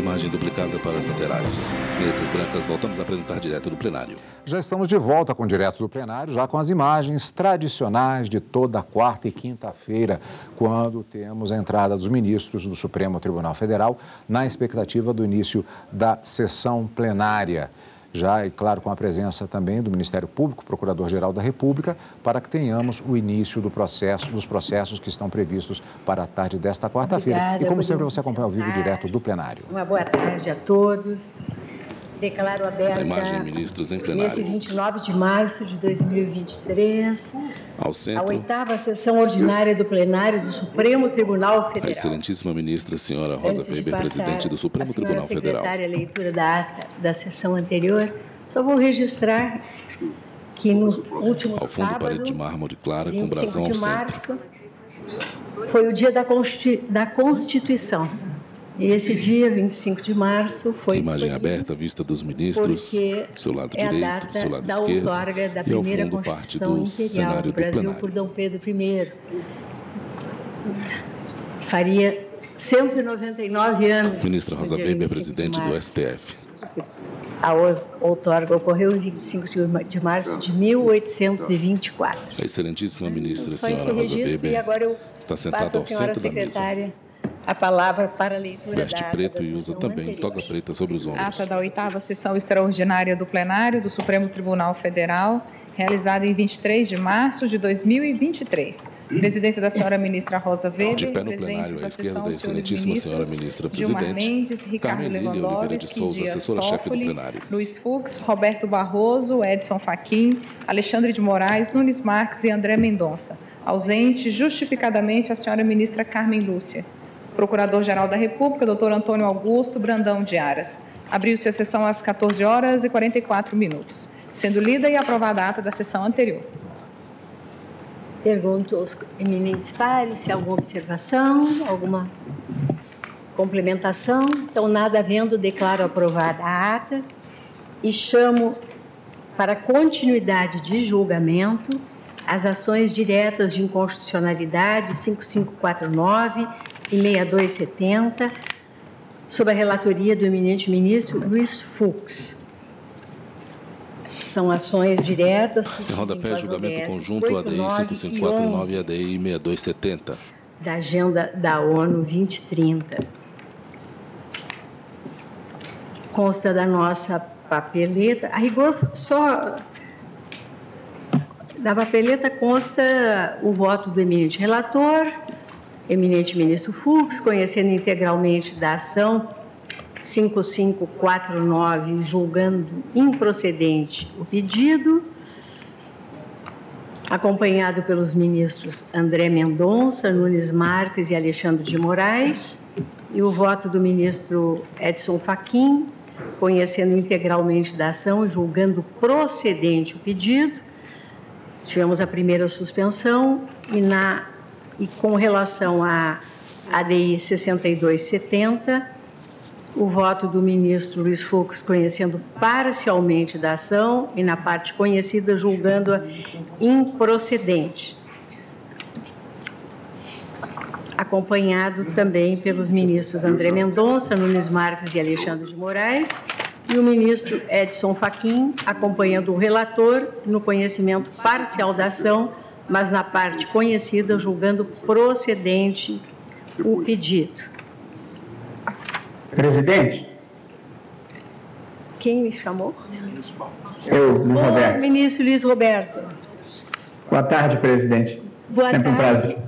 Imagem duplicada para as laterais. Em letras brancas, voltamos a apresentar direto do plenário. Já estamos de volta com o Direto do Plenário, já com as imagens tradicionais de toda quarta e quinta-feira, quando temos a entrada dos ministros do Supremo Tribunal Federal, na expectativa do início da sessão plenária. Já, e claro, com a presença também do Ministério Público, Procurador-Geral da República, para que tenhamos o início dos processos que estão previstos para a tarde desta quarta-feira. E como sempre, você acompanha ao vivo direto do plenário. Uma boa tarde a todos. Declaro aberta a imagem, ministros em plenário. Nesse 29 de março de 2023, ao centro, a 8ª sessão ordinária do plenário do Supremo Tribunal Federal. A excelentíssima ministra, senhora Rosa Weber, presidente do Supremo Tribunal Federal. Secretária, a leitura da ata da sessão anterior. Só vou registrar que no último ao fundo, sábado, parede de mármore clara, com brasão ao 25 de centro. março, foi o dia da Constituição. E esse dia, 25 de março, foi imagem aberta, vista dos ministros, do seu lado direito, do seu lado esquerdo, outorga da e ao primeira fundo parte Constituição do Imperial cenário do do Brasil plenário. por Dom Pedro I. Faria 199 anos. Ministra Rosa Weber, presidente do STF. A outorga ocorreu em 25 de março de 1824. A excelentíssima ministra, Só senhora esse Rosa registro, e Weber, agora eu está sentada passo à ao senhora centro da mesa. secretária a palavra para a leitura Veste da ata preto da e usa sessão também anterior. toga preta sobre os ombros. Ata da 8ª sessão extraordinária do plenário do Supremo Tribunal Federal, realizada em 23 de março de 2023. Presidência da senhora ministra Rosa Weber. De pé no presentes plenário, à na esquerda sessão, da os senhores excelentíssima senhora ministros ministra Gilmar presidente, Mendes, Ricardo Carmen Lília Oliveira de Lewandowski, Souza, Dias assessora-chefe do Toffoli, plenário. Luiz Fux, Roberto Barroso, Edson Fachin, Alexandre de Moraes, Nunes Marques e André Mendonça. Ausente, justificadamente, a senhora ministra Carmen Lúcia. Procurador-Geral da República, doutor Antônio Augusto Brandão de Aras. Abriu-se a sessão às 14 horas e 44 minutos, sendo lida e aprovada a ata da sessão anterior. Pergunto aos eminentes pares se há alguma observação, alguma complementação. Então, nada havendo, declaro aprovada a ata e chamo para continuidade de julgamento as ações diretas de inconstitucionalidade 5549 e 6270, sob a relatoria do eminente ministro Luiz Fux. São ações diretas. Em rodapé, julgamento conjunto ADI 5549 e ADI 6270. Da Agenda da ONU 2030. Consta da nossa papeleta. A rigor, só da papeleta consta o voto do eminente relator, eminente ministro Fux, conhecendo integralmente da ação 5549, julgando improcedente o pedido, acompanhado pelos ministros André Mendonça, Nunes Marques e Alexandre de Moraes, e o voto do ministro Edson Fachin, conhecendo integralmente da ação e julgando procedente o pedido. Tivemos a primeira suspensão e com relação à ADI 6270, o voto do ministro Luiz Fux conhecendo parcialmente da ação e na parte conhecida julgando-a improcedente, acompanhado também pelos ministros André Mendonça, Nunes Marques e Alexandre de Moraes, e o ministro Edson Fachin, acompanhando o relator no conhecimento parcial da ação, mas na parte conhecida julgando procedente o pedido. Presidente. Quem me chamou? Eu, Luiz Roberto. Ministro Luiz Roberto. Boa tarde, presidente. Boa Sempre tarde. Um prazer.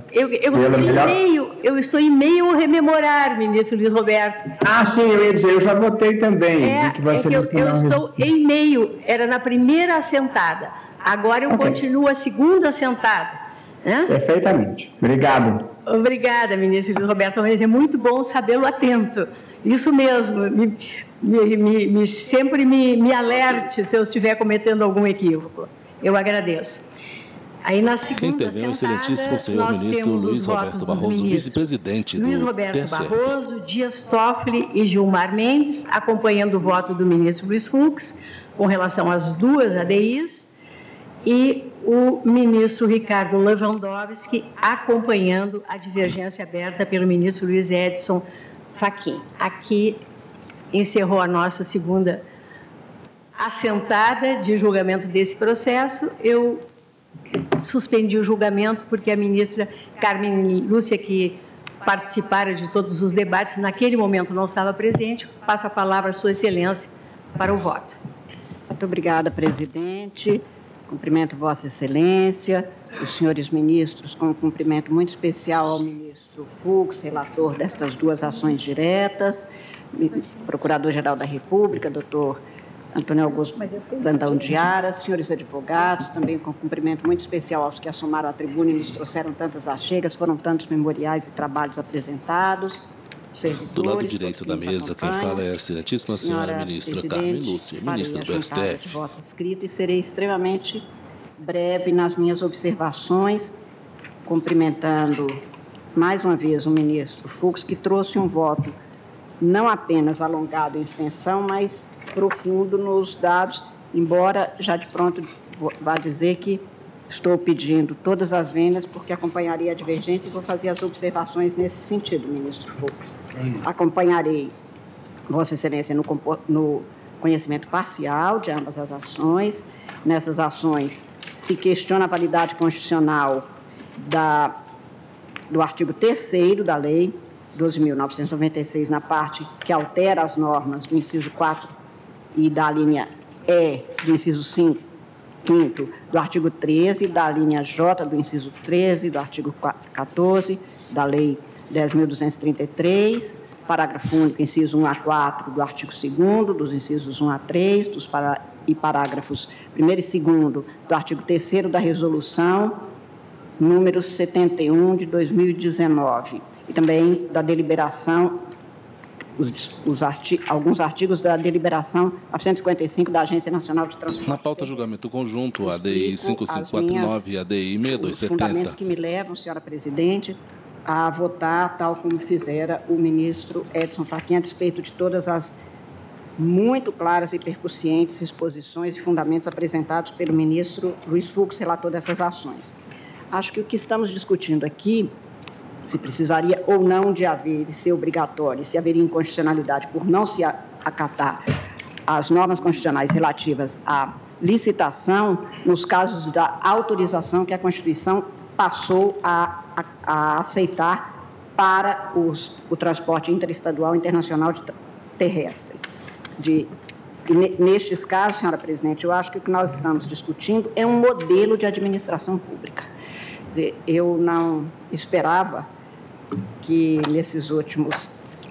Eu estou em meio a rememorar, ministro Luiz Roberto. Ah, sim, eu ia dizer, eu já votei também. Eu estou em meio, era na primeira assentada. Agora eu continuo a segunda assentada. Né? Perfeitamente. Obrigado. Obrigada, ministro Luiz Roberto. Mas é muito bom sabê-lo atento. Isso mesmo. Sempre me alerte se eu estiver cometendo algum equívoco. Eu agradeço. Aí, na segunda sentada, o excelentíssimo senhor nós ministro temos Luiz os Roberto votos Barroso, dos ministros vice-presidente do Luiz Roberto TSE. Barroso, Dias Toffoli e Gilmar Mendes, acompanhando o voto do ministro Luiz Fux com relação às duas ADIs, e o ministro Ricardo Lewandowski acompanhando a divergência aberta pelo ministro Luiz Edson Fachin. Aqui encerrou a nossa segunda assentada de julgamento desse processo. Eu suspendi o julgamento porque a ministra Carmen Lúcia, que participara de todos os debates, naquele momento não estava presente. Passo a palavra à Sua Excelência para o voto. Muito obrigada, presidente. Cumprimento Vossa Excelência, os senhores ministros, com um cumprimento muito especial ao ministro Fux, relator destas duas ações diretas, Procurador-Geral da República, doutor Antônio Augusto Brandão de Aras, senhores advogados, também com cumprimento muito especial aos que assomaram à tribuna e nos trouxeram tantas achegas, foram tantos memoriais e trabalhos apresentados. Do lado direito da mesa, quem fala é a excelentíssima senhora ministra Carmen Lúcia, ministra do STF. Voto escrito e serei extremamente breve nas minhas observações, cumprimentando mais uma vez o ministro Fux, que trouxe um voto não apenas alongado em extensão, mas profundo nos dados, embora já de pronto vá dizer que estou pedindo todas as vênias, porque acompanharei a divergência e vou fazer as observações nesse sentido, ministro Fux. Acompanharei Vossa Excelência no conhecimento parcial de ambas as ações. Nessas ações se questiona a validade constitucional do artigo 3º da Lei 12.996, na parte que altera as normas do inciso 4 e da linha E do inciso 5º do artigo 13, da linha J do inciso 13, do artigo 14, da Lei 10.233, parágrafo único, inciso 1 a 4 do artigo 2º, dos incisos 1 a 3, e parágrafos 1º e 2º do artigo 3º da Resolução número 71 de 2019, e também da deliberação, alguns artigos da deliberação 955 da Agência Nacional de Transporte. Na pauta, julgamento conjunto, ADI 5549 e ADI 6270. Os fundamentos que me levam, senhora presidente, a votar tal como fizera o ministro Edson Fachin, a despeito de todas as muito claras e percussientes exposições e fundamentos apresentados pelo ministro Luiz Fux, relator dessas ações. Acho que o que estamos discutindo aqui, se precisaria ou não de haver, de ser obrigatório, se haveria inconstitucionalidade por não se acatar as normas constitucionais relativas à licitação, nos casos da autorização que a Constituição passou a aceitar para o transporte interestadual e internacional terrestre. Nestes casos, senhora presidente, eu acho que o que nós estamos discutindo é um modelo de administração pública. Quer dizer, eu não esperava que nesses últimos...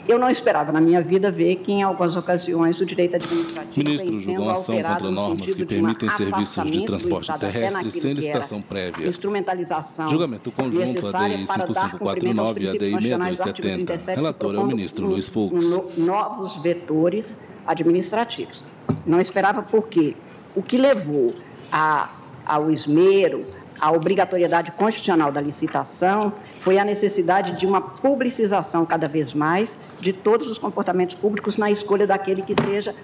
Eu não esperava na minha vida ver que, em algumas ocasiões, o direito administrativo ministro julgou ação contra normas que permitem serviços de transporte terrestre sem licitação prévia. Instrumentalização. Julgamento conjunto ADI 5549 e ADI 6270. Relator é o ministro Luiz Fux. Novos vetores administrativos. Não esperava por quê? O que levou ao esmero, a obrigatoriedade constitucional da licitação foi a necessidade de uma publicização cada vez mais de todos os comportamentos públicos na escolha daquele que seja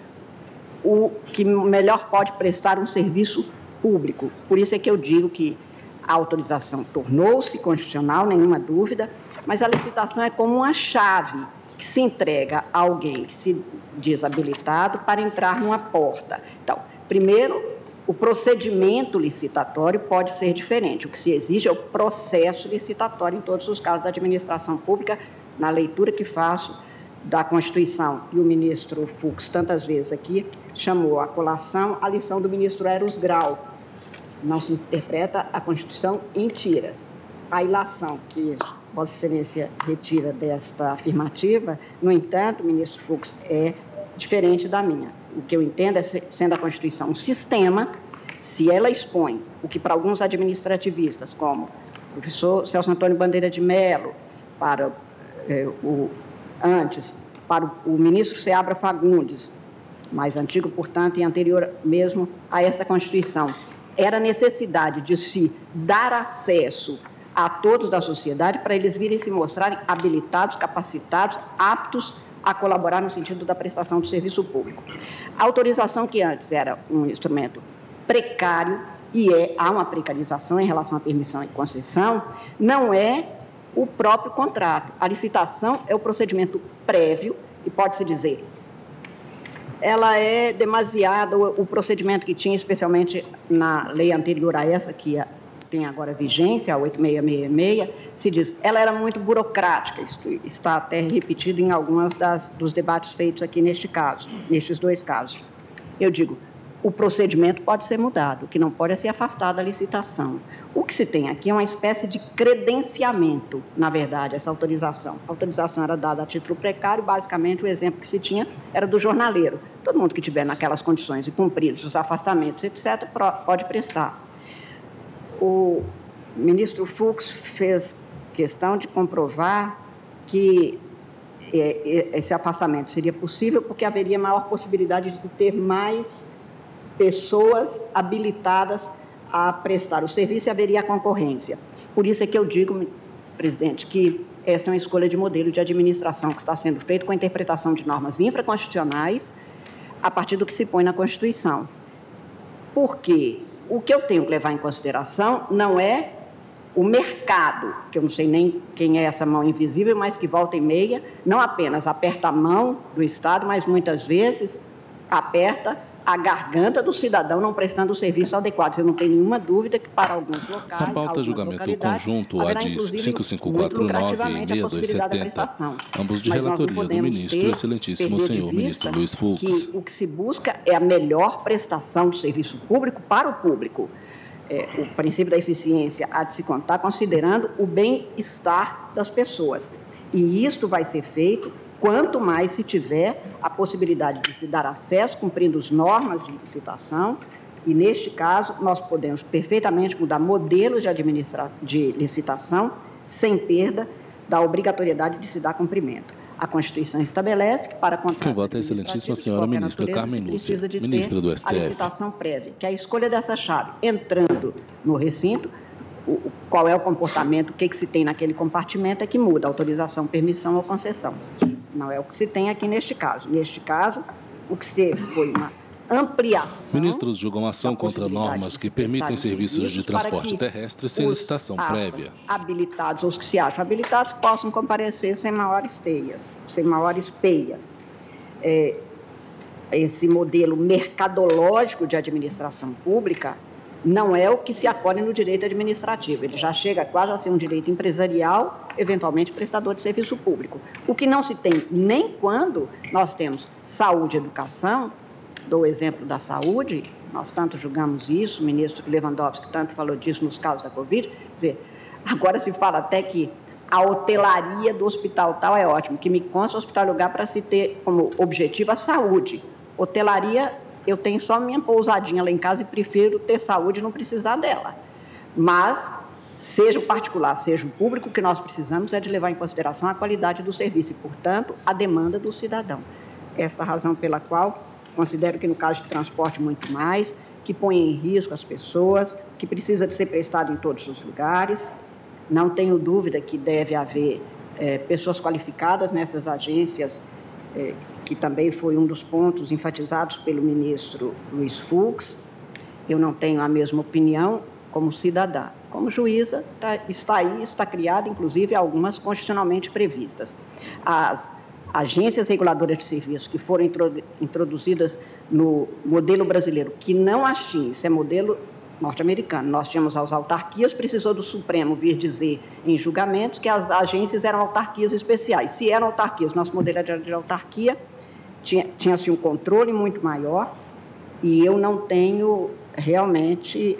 o que melhor pode prestar um serviço público. Por isso é que eu digo que a autorização tornou-se constitucional, nenhuma dúvida, mas a licitação é como uma chave que se entrega a alguém que se diz habilitado para entrar numa porta. Então, primeiro, o procedimento licitatório pode ser diferente. O que se exige é o processo licitatório em todos os casos da administração pública, na leitura que faço da Constituição. E o ministro Fux, tantas vezes aqui, chamou a colação a lição do ministro Eros Grau. Não se interpreta a Constituição em tiras. A ilação que Vossa Excelência retira desta afirmativa, no entanto, ministro Fux, é diferente da minha. O que eu entendo é, sendo a Constituição um sistema, se ela expõe o que para alguns administrativistas, como o professor Celso Antônio Bandeira de Mello, para o ministro Seabra Fagundes, mais antigo, portanto, e anterior mesmo a esta Constituição, era a necessidade de se dar acesso a todos da sociedade para eles virem se mostrarem habilitados, capacitados, aptos a colaborar no sentido da prestação do serviço público. A autorização, que antes era um instrumento precário, e há uma precarização em relação à permissão e concessão, não é o próprio contrato. A licitação é o procedimento prévio, e pode-se dizer ela é demasiado, o procedimento que tinha, especialmente na lei anterior a essa, que tem agora vigência, a 8666, se diz, ela era muito burocrática, isso está até repetido em algumas dos debates feitos aqui nestes dois casos. Eu digo, o procedimento pode ser mudado, o que não pode é ser afastado da licitação. O que se tem aqui é uma espécie de credenciamento, na verdade, essa autorização. A autorização era dada a título precário, basicamente o exemplo que se tinha era do jornaleiro. Todo mundo que tiver naquelas condições e cumpridos os afastamentos, etc., pode prestar. O ministro Fux fez questão de comprovar que esse afastamento seria possível porque haveria maior possibilidade de ter mais pessoas habilitadas a prestar o serviço e haveria concorrência. Por isso é que eu digo, presidente, que esta é uma escolha de modelo de administração que está sendo feita com a interpretação de normas infraconstitucionais a partir do que se põe na Constituição. Porque o que eu tenho que levar em consideração não é o mercado, que eu não sei nem quem é essa mão invisível, mas que volta e meia, não apenas aperta a mão do Estado, mas muitas vezes aperta a garganta do cidadão não prestando o serviço adequado. Eu não tenho nenhuma dúvida que para alguns locais, a pauta julgamento conjunto ADIS 5549 e 6270, ambos de relatoria do ministro, excelentíssimo senhor ministro Luiz Fux. Que o que se busca é a melhor prestação do serviço público para o público. O princípio da eficiência há de se contar considerando o bem-estar das pessoas. E isto vai ser feito quanto mais se tiver a possibilidade de se dar acesso, cumprindo as normas de licitação, e, neste caso, nós podemos perfeitamente mudar modelos de licitação sem perda da obrigatoriedade de se dar cumprimento. A Constituição estabelece que, para contratos quem vota é a excelentíssima senhora ministra Carmen Lúcia, ministra do STF. A licitação prévia, que é a escolha dessa chave, entrando no recinto, qual é o comportamento, o que se tem naquele compartimento é que muda, autorização, permissão ou concessão. Não é o que se tem aqui neste caso. Neste caso, o que se teve foi uma ampliação... Ministros julgam ação contra normas que permitem serviços de transporte terrestre sem licitação prévia. Habilitados, ou os que se acham habilitados, possam comparecer sem maiores peias. Esse modelo mercadológico de administração pública não é o que se acolhe no direito administrativo. Ele já chega quase a ser um direito empresarial, eventualmente prestador de serviço público. O que não se tem nem quando nós temos saúde e educação, dou o exemplo da saúde, nós tanto julgamos isso, o ministro Lewandowski tanto falou disso nos casos da Covid, quer dizer, agora se fala até que a hotelaria do hospital tal é ótimo, que me consta o hospital é lugar para se ter como objetivo a saúde. Hotelaria, eu tenho só minha pousadinha lá em casa e prefiro ter saúde e não precisar dela. Mas, seja o particular, seja o público, o que nós precisamos é de levar em consideração a qualidade do serviço e, portanto, a demanda do cidadão. Esta é a razão pela qual considero que, no caso de transporte, muito mais, que põe em risco as pessoas, que precisa de ser prestado em todos os lugares. Não tenho dúvida que deve haver pessoas qualificadas nessas agências, que também foi um dos pontos enfatizados pelo ministro Luiz Fux. Eu não tenho a mesma opinião como cidadã. Como juíza, está aí, está criada, inclusive, algumas constitucionalmente previstas. As agências reguladoras de serviços que foram introduzidas no modelo brasileiro, que não as tinha, isso é modelo norte-americano. Nós tínhamos as autarquias, precisou do Supremo vir dizer em julgamentos que as agências eram autarquias especiais. Se eram autarquias, nosso modelo era de autarquia, tinha-se um controle muito maior, e eu não tenho realmente,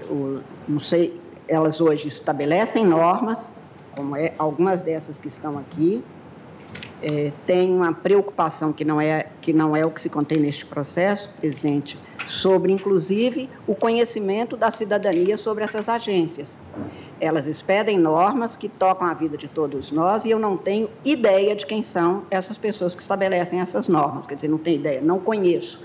não sei, elas hoje estabelecem normas, como algumas dessas que estão aqui, tem uma preocupação que não é o que se contém neste processo, presidente, sobre, inclusive, o conhecimento da cidadania sobre essas agências. Elas expedem normas que tocam a vida de todos nós e eu não tenho ideia de quem são essas pessoas que estabelecem essas normas. Quer dizer, não tenho ideia, não conheço.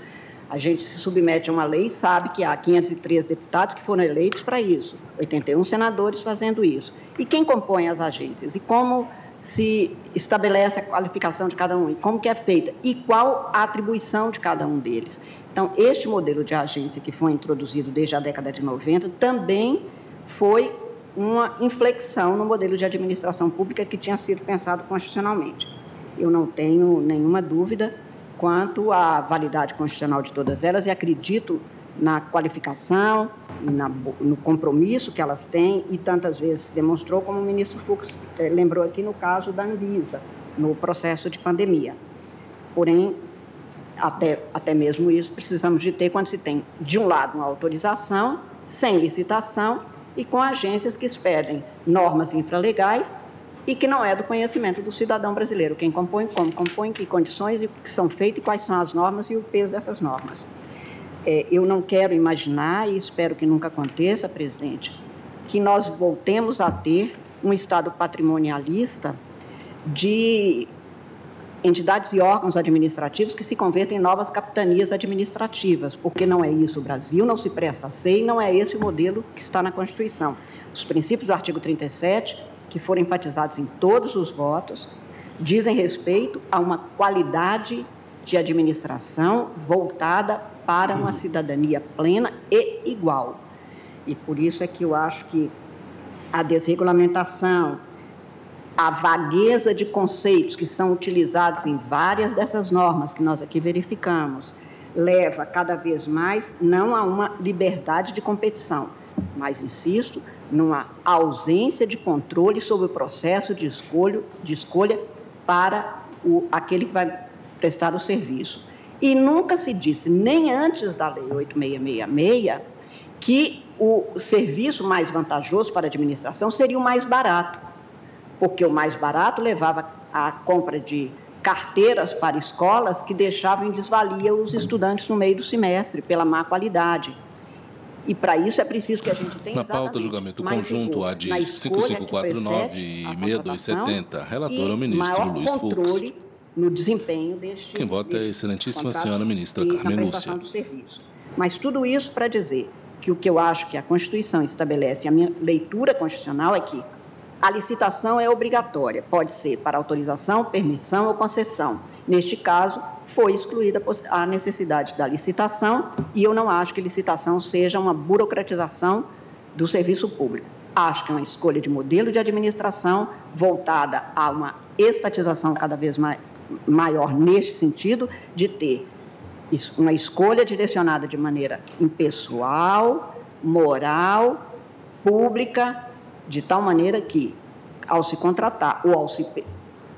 A gente se submete a uma lei e sabe que há 503 deputados que foram eleitos para isso, 81 senadores fazendo isso. E quem compõe as agências? E como se estabelece a qualificação de cada um? E como que é feita? E qual a atribuição de cada um deles? Então, este modelo de agência que foi introduzido desde a década de 90 também foi uma inflexão no modelo de administração pública que tinha sido pensado constitucionalmente. Eu não tenho nenhuma dúvida quanto à validade constitucional de todas elas e acredito na qualificação e no compromisso que elas têm e tantas vezes demonstrou, como o ministro Fux lembrou aqui no caso da Anvisa, no processo de pandemia. Porém, até mesmo isso precisamos de ter quando se tem, de um lado, uma autorização, sem licitação e com agências que expedem normas infralegais e que não é do conhecimento do cidadão brasileiro. Quem compõe, como compõe, que condições e que são feitas e quais são as normas e o peso dessas normas. Eu não quero imaginar, e espero que nunca aconteça, presidente, que nós voltemos a ter um Estado patrimonialista de entidades e órgãos administrativos que se convertem em novas capitanias administrativas, porque não é isso o Brasil, não se presta a ser e não é esse o modelo que está na Constituição. Os princípios do artigo 37, que foram enfatizados em todos os votos, dizem respeito a uma qualidade de administração voltada para uma cidadania plena e igual. E por isso é que eu acho que a desregulamentação, a vagueza de conceitos que são utilizados em várias dessas normas que nós aqui verificamos, leva cada vez mais não a uma liberdade de competição, mas, insisto, numa ausência de controle sobre o processo de escolha para aquele que vai prestar o serviço. E nunca se disse, nem antes da Lei 8666, que o serviço mais vantajoso para a administração seria o mais barato, porque o mais barato levava à compra de carteiras para escolas que deixavam em desvalia os estudantes no meio do semestre, pela má qualidade. E, para isso, é preciso que a gente tenha Na pauta, julgamento conjunto AD 5549 e 6270. Relator é o ministro Luiz Fux. No desempenho destes. Quem vota é a excelentíssima senhora ministra Carmen Lúcia. Do serviço. Mas tudo isso para dizer que o que eu acho que a Constituição estabelece, a minha leitura constitucional é que a licitação é obrigatória, pode ser para autorização, permissão ou concessão. Neste caso, foi excluída a necessidade da licitação e eu não acho que licitação seja uma burocratização do serviço público. Acho que é uma escolha de modelo de administração voltada a uma estatização cada vez maior neste sentido, de ter uma escolha direcionada de maneira impessoal, moral, pública, de tal maneira que, ao se contratar ou ao se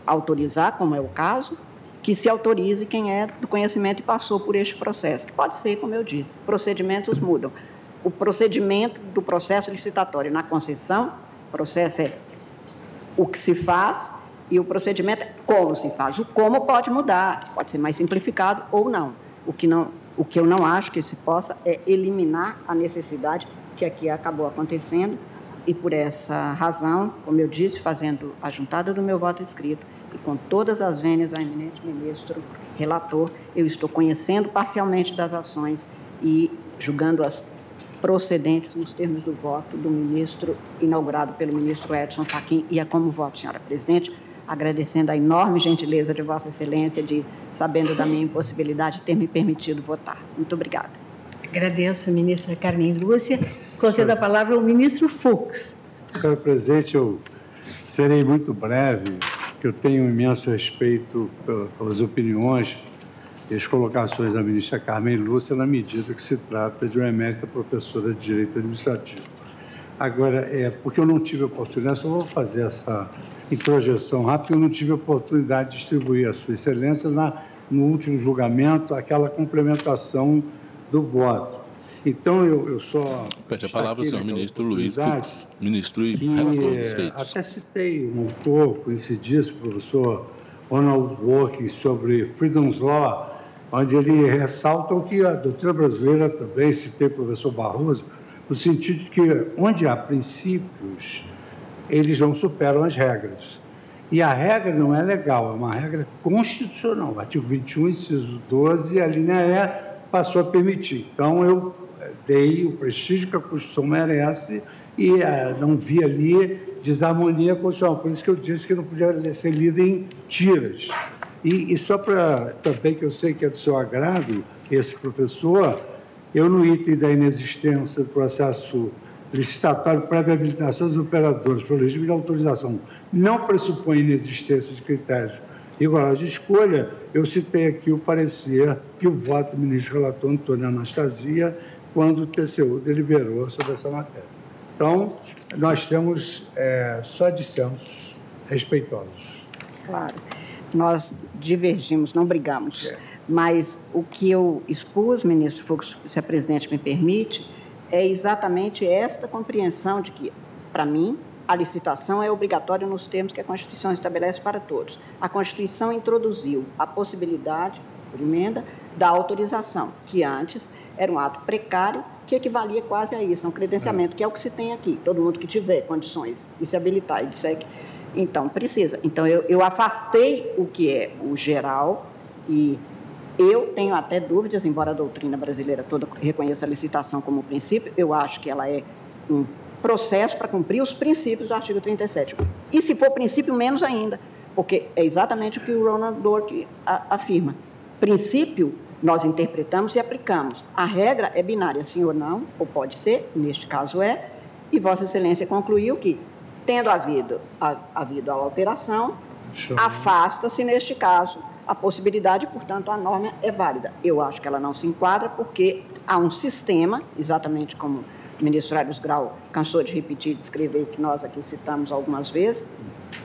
autorizar, como é o caso, que se autorize quem é do conhecimento e passou por este processo, que pode ser, como eu disse, procedimentos mudam. O procedimento do processo licitatório na concessão, o processo é o que se faz e o procedimento é como se faz. O como pode mudar, pode ser mais simplificado ou não. O que eu não acho que se possa é eliminar a necessidade que aqui acabou acontecendo e, por essa razão, como eu disse, fazendo a juntada do meu voto escrito e com todas as vênias ao eminente ministro relator, eu estou conhecendo parcialmente das ações e julgando-as procedentes nos termos do voto do ministro, inaugurado pelo ministro Edson Fachin, e é como voto, senhora presidente, agradecendo a enorme gentileza de Vossa Excelência de, sabendo da minha impossibilidade, ter me permitido votar. Muito obrigada. Agradeço, ministra Carmen Lúcia. Concedo a palavra ao ministro Fux. Senhora presidente, eu serei muito breve, porque eu tenho um imenso respeito pelas opiniões e as colocações da ministra Carmen Lúcia, na medida que se trata de uma emérita professora de Direito Administrativo. Agora, porque eu não tive oportunidade, só vou fazer essa introjeção rápida, eu não tive oportunidade de distribuir a Sua Excelência no último julgamento aquela complementação do voto. Então, eu só... Pede a palavra ao senhor ministro Luiz Fux, ministro e relator dos feitos. Até citei um pouco, esse dia, o professor Ronald Working, sobre Freedom's Law, onde ele ressalta o que a doutrina brasileira também, citei o professor Barroso, no sentido de que, onde há princípios, eles não superam as regras. E a regra não é legal, é uma regra constitucional. O artigo 21, inciso 12, a linha E passou a permitir. Então, eu dei o prestígio que a Constituição merece e não vi ali desarmonia constitucional. Por isso que eu disse que não podia ser lida em tiras. E só para também, que eu sei que é do seu agrado, esse professor, eu, no item da inexistência do processo licitatório prévia habilitação dos operadores para o regime de autorização, não pressupõe inexistência de critérios Igual de escolha, eu citei aqui o parecer e o voto do ministro relator Antônio Anastasia, quando o TCU deliberou sobre essa matéria. Então, nós temos só dissensos respeitosos. Claro, nós divergimos, não brigamos. Mas o que eu expus, ministro Fux, se a presidente me permite, é exatamente esta compreensão de que, para mim, a licitação é obrigatória nos termos que a Constituição estabelece para todos. A Constituição introduziu a possibilidade, por emenda, da autorização, que antes era um ato precário, que equivalia quase a isso, a um credenciamento, que é o que se tem aqui. Todo mundo que tiver condições de se habilitar e disser que... Então, precisa. Então, eu afastei o que é o geral e eu tenho até dúvidas, embora a doutrina brasileira toda reconheça a licitação como princípio, eu acho que ela é um processo para cumprir os princípios do artigo 37. E, se for princípio, menos ainda, porque é exatamente o que o Ronald Dworkin afirma. Princípio, nós interpretamos e aplicamos. A regra é binária, sim ou não, ou pode ser, neste caso é, e Vossa Excelência concluiu que, tendo havido a alteração, afasta-se, neste caso, a possibilidade, portanto, a norma é válida. Eu acho que ela não se enquadra porque há um sistema, exatamente como o ministro Aires Grau cansou de repetir e descrever, que nós aqui citamos algumas vezes,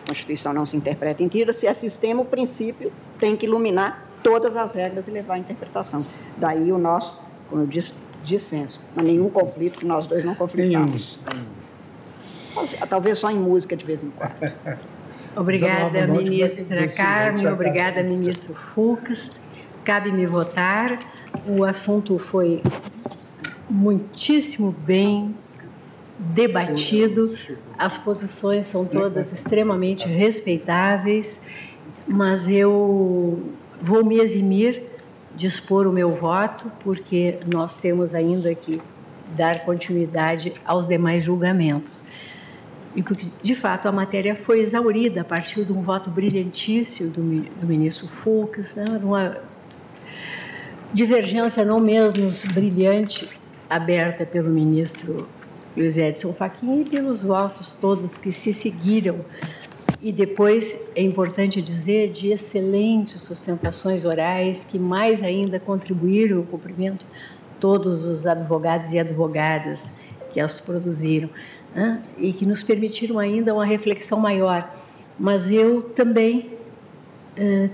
a Constituição não se interpreta inteira, se é sistema, o princípio tem que iluminar todas as regras e levar à interpretação. Daí o nosso, como eu disse, dissenso. Mas nenhum conflito, que nós dois não conflitamos. Talvez só em música, de vez em quando. Obrigada, ministra Carmen, obrigada, ministro Fux. Cabe-me votar. O assunto foi muitíssimo bem debatido, as posições são todas extremamente respeitáveis, mas eu vou me eximir de expor o meu voto, porque nós temos ainda que dar continuidade aos demais julgamentos. E porque, de fato, a matéria foi exaurida a partir de um voto brilhantíssimo do ministro Fux, né, uma divergência não menos brilhante, aberta pelo ministro Luiz Edson Fachin e pelos votos todos que se seguiram. E depois, é importante dizer, de excelentes sustentações orais que mais ainda contribuíram ao cumprimento todos os advogados e advogadas que as produziram, né? E que nos permitiram ainda uma reflexão maior. Mas eu também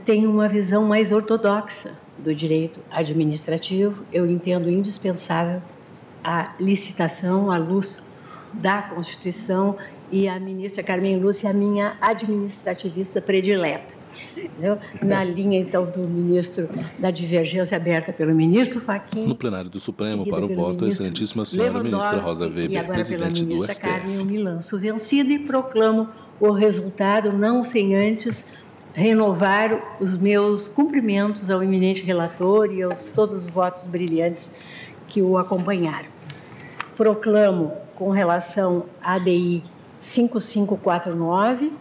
tenho uma visão mais ortodoxa do direito administrativo. Eu entendo indispensável a licitação à luz da Constituição, e a ministra Carmen Lúcia é a minha administrativista predileta. Entendeu? Na linha, então, do ministro, da divergência aberta pelo ministro Fachin. No plenário do Supremo, para o voto, a excelentíssima senhora ministra Rosa Weber, presidente do STF. Carmen, eu me lanço vencida e proclamo o resultado, não sem antes renovar os meus cumprimentos ao eminente relator e aos todos os votos brilhantes que o acompanharam. Proclamo, com relação à ADI 5549,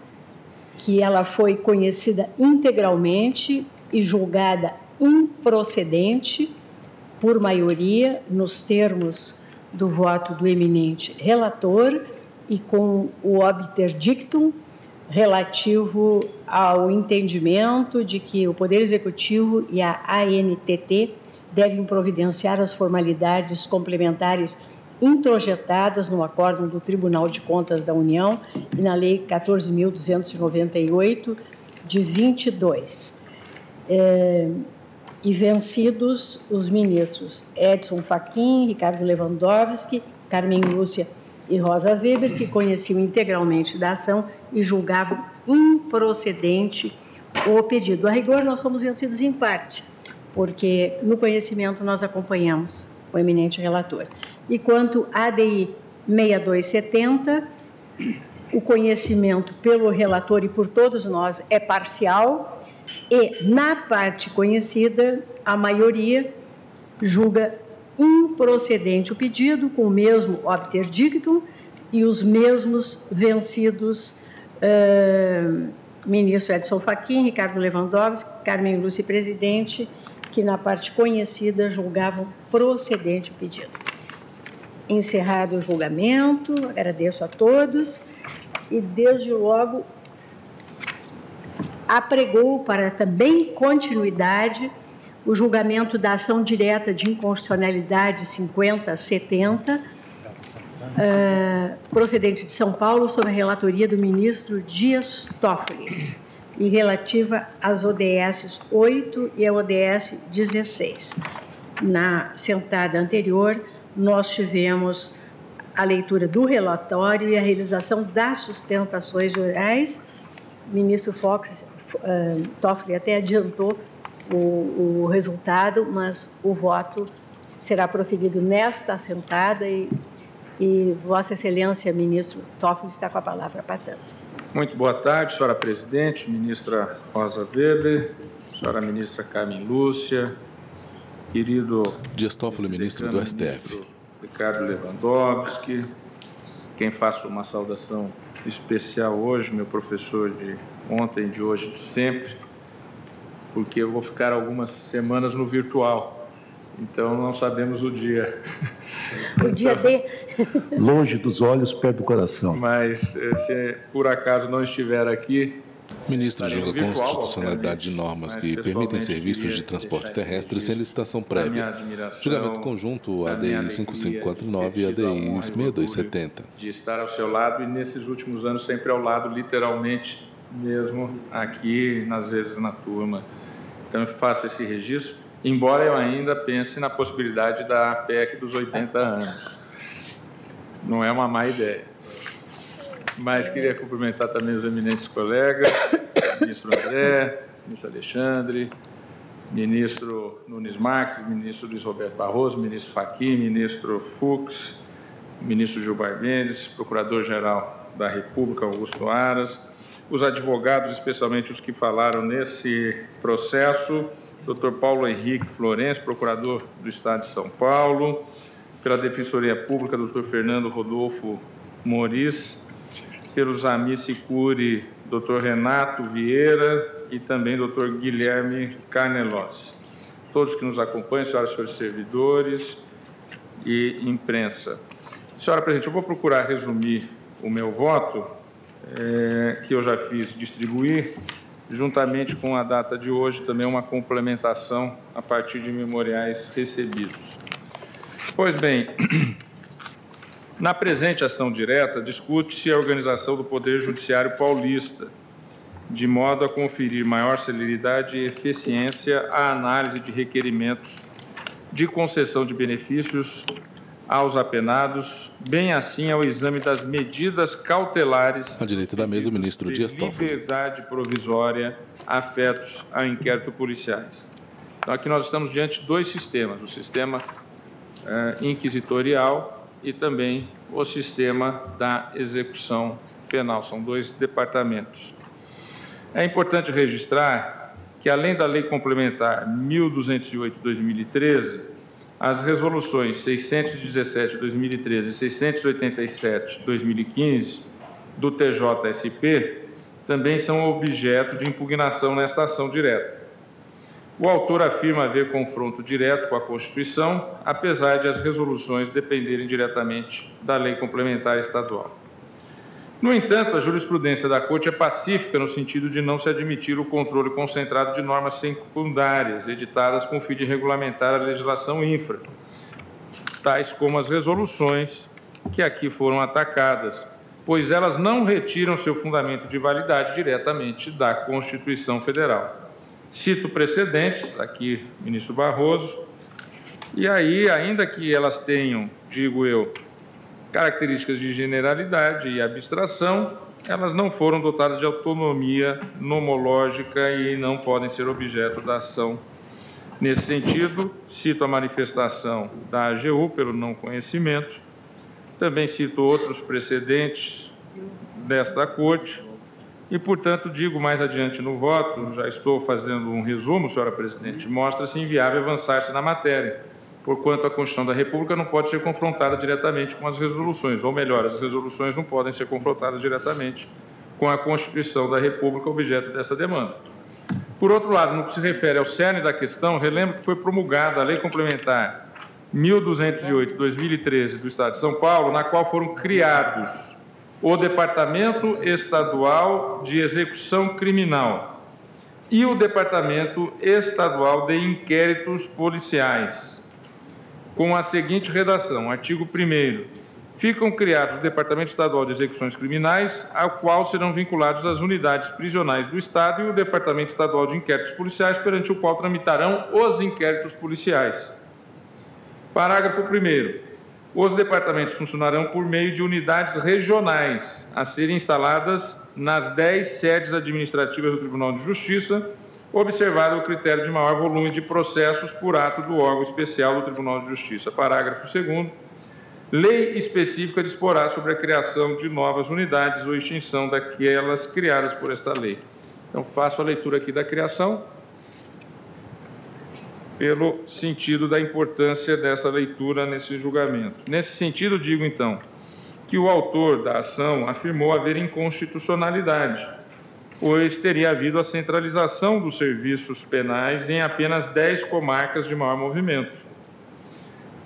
que ela foi conhecida integralmente e julgada improcedente por maioria nos termos do voto do eminente relator e com o obter dictum relativo ao entendimento de que o Poder Executivo e a ANTT devem providenciar as formalidades complementares introjetadas no acórdão do Tribunal de Contas da União e na Lei 14.298, de 22. E vencidos os ministros Edson Fachin, Ricardo Lewandowski, Carmen Lúcia e Rosa Weber, que conheciam integralmente da ação e julgavam improcedente o pedido. A rigor, nós somos vencidos em parte, porque no conhecimento nós acompanhamos o eminente relator. E quanto à ADI 6270, o conhecimento pelo relator e por todos nós é parcial e, na parte conhecida, a maioria julga improcedente o pedido, com o mesmo obter dictum e os mesmos vencidos ministro Edson Fachin, Ricardo Lewandowski, Carmen Lúcia, presidente, que na parte conhecida julgavam procedente o pedido. Encerrado o julgamento, agradeço a todos e, desde logo, apregou para também continuidade o julgamento da ação direta de inconstitucionalidade 5070, procedente de São Paulo, sob a relatoria do ministro Dias Toffoli, e relativa às ODS 8 e à ODS 16. Na sentada anterior, nós tivemos a leitura do relatório e a realização das sustentações orais. O ministro Toffoli até adiantou o resultado, mas o voto será proferido nesta assentada e Vossa Excelência, ministro Toffoli, está com a palavra para tanto. Muito boa tarde, senhora presidente, ministra Rosa Weber, senhora ministra Carmen Lúcia, querido Dias Toffoli, ministro do STF. Ministro Ricardo Lewandowski, quem faço uma saudação especial hoje, meu professor de ontem, de hoje, de sempre, porque eu vou ficar algumas semanas no virtual, então não sabemos o dia. O dia de... Longe dos olhos, perto do coração. Mas, se por acaso não estiver aqui... Ministro julga a constitucionalidade de normas que permitem serviços de transporte terrestre sem licitação prévia. Julgamento conjunto ADI 5549 e ADI 6270. De estar ao seu lado e, nesses últimos anos, sempre ao lado, literalmente, mesmo aqui, às vezes na turma. Então, eu faço esse registro, embora eu ainda pense na possibilidade da PEC dos 80 anos. Não é uma má ideia. Mas queria cumprimentar também os eminentes colegas, ministro André, ministro Alexandre, ministro Nunes Marques, ministro Luiz Roberto Barroso, ministro Fachin, ministro Fux, ministro Gilmar Mendes, procurador-geral da República, Augusto Aras, os advogados, especialmente os que falaram nesse processo, Dr. Paulo Henrique Florencio, procurador do Estado de São Paulo, pela Defensoria Pública, Dr. Fernando Rodolfo Moriz, pelos Amici Curi, Dr. Renato Vieira e também Dr. Guilherme Carnelossi. Todos que nos acompanham, senhoras e senhores servidores e imprensa. Senhora presidente, eu vou procurar resumir o meu voto, que eu já fiz distribuir, juntamente com a data de hoje, também uma complementação a partir de memoriais recebidos. Pois bem, na presente ação direta, discute-se a organização do Poder Judiciário paulista, de modo a conferir maior celeridade e eficiência à análise de requerimentos de concessão de benefícios aos apenados, bem assim ao exame das medidas cautelares à direita da mesa, o ministro Dias Toffoli. Liberdade provisória afetos a inquérito policiais. Então, aqui nós estamos diante de dois sistemas, o sistema inquisitorial e também o sistema da execução penal. São dois departamentos. É importante registrar que, além da Lei Complementar 1.208 de 2013, as resoluções 617 de 2013 e 687 de 2015 do TJSP também são objeto de impugnação nesta ação direta. O autor afirma haver confronto direto com a Constituição, apesar de as resoluções dependerem diretamente da lei complementar estadual. No entanto, a jurisprudência da Corte é pacífica no sentido de não se admitir o controle concentrado de normas secundárias, editadas com o fim de regulamentar a legislação infra, tais como as resoluções que aqui foram atacadas, pois elas não retiram seu fundamento de validade diretamente da Constituição Federal. Cito precedentes, aqui, ministro Barroso, e aí, ainda que elas tenham, digo eu, características de generalidade e abstração, elas não foram dotadas de autonomia nomológica e não podem ser objeto da ação. Nesse sentido, cito a manifestação da AGU pelo não conhecimento, também cito outros precedentes desta Corte, e, portanto, digo mais adiante no voto, já estou fazendo um resumo, senhora presidente, mostra-se inviável avançar-se na matéria, porquanto a Constituição da República não pode ser confrontada diretamente com as resoluções, ou melhor, as resoluções não podem ser confrontadas diretamente com a Constituição da República, objeto dessa demanda. Por outro lado, no que se refere ao cerne da questão, relembro que foi promulgada a Lei Complementar 1.208 de 2013 do Estado de São Paulo, na qual foram criados o Departamento Estadual de Execução Criminal e o Departamento Estadual de Inquéritos Policiais, com a seguinte redação: artigo 1º. Ficam criados o Departamento Estadual de Execuções Criminais, ao qual serão vinculados as unidades prisionais do Estado e o Departamento Estadual de Inquéritos Policiais, perante o qual tramitarão os inquéritos policiais. Parágrafo 1º. Os departamentos funcionarão por meio de unidades regionais, a serem instaladas nas 10 sedes administrativas do Tribunal de Justiça, observado o critério de maior volume de processos por ato do órgão especial do Tribunal de Justiça. Parágrafo 2º. Lei específica disporá sobre a criação de novas unidades ou extinção daquelas criadas por esta lei. Então, faço a leitura aqui da criação, pelo sentido da importância dessa leitura nesse julgamento. Nesse sentido, digo, então, que o autor da ação afirmou haver inconstitucionalidade, pois teria havido a centralização dos serviços penais em apenas 10 comarcas de maior movimento.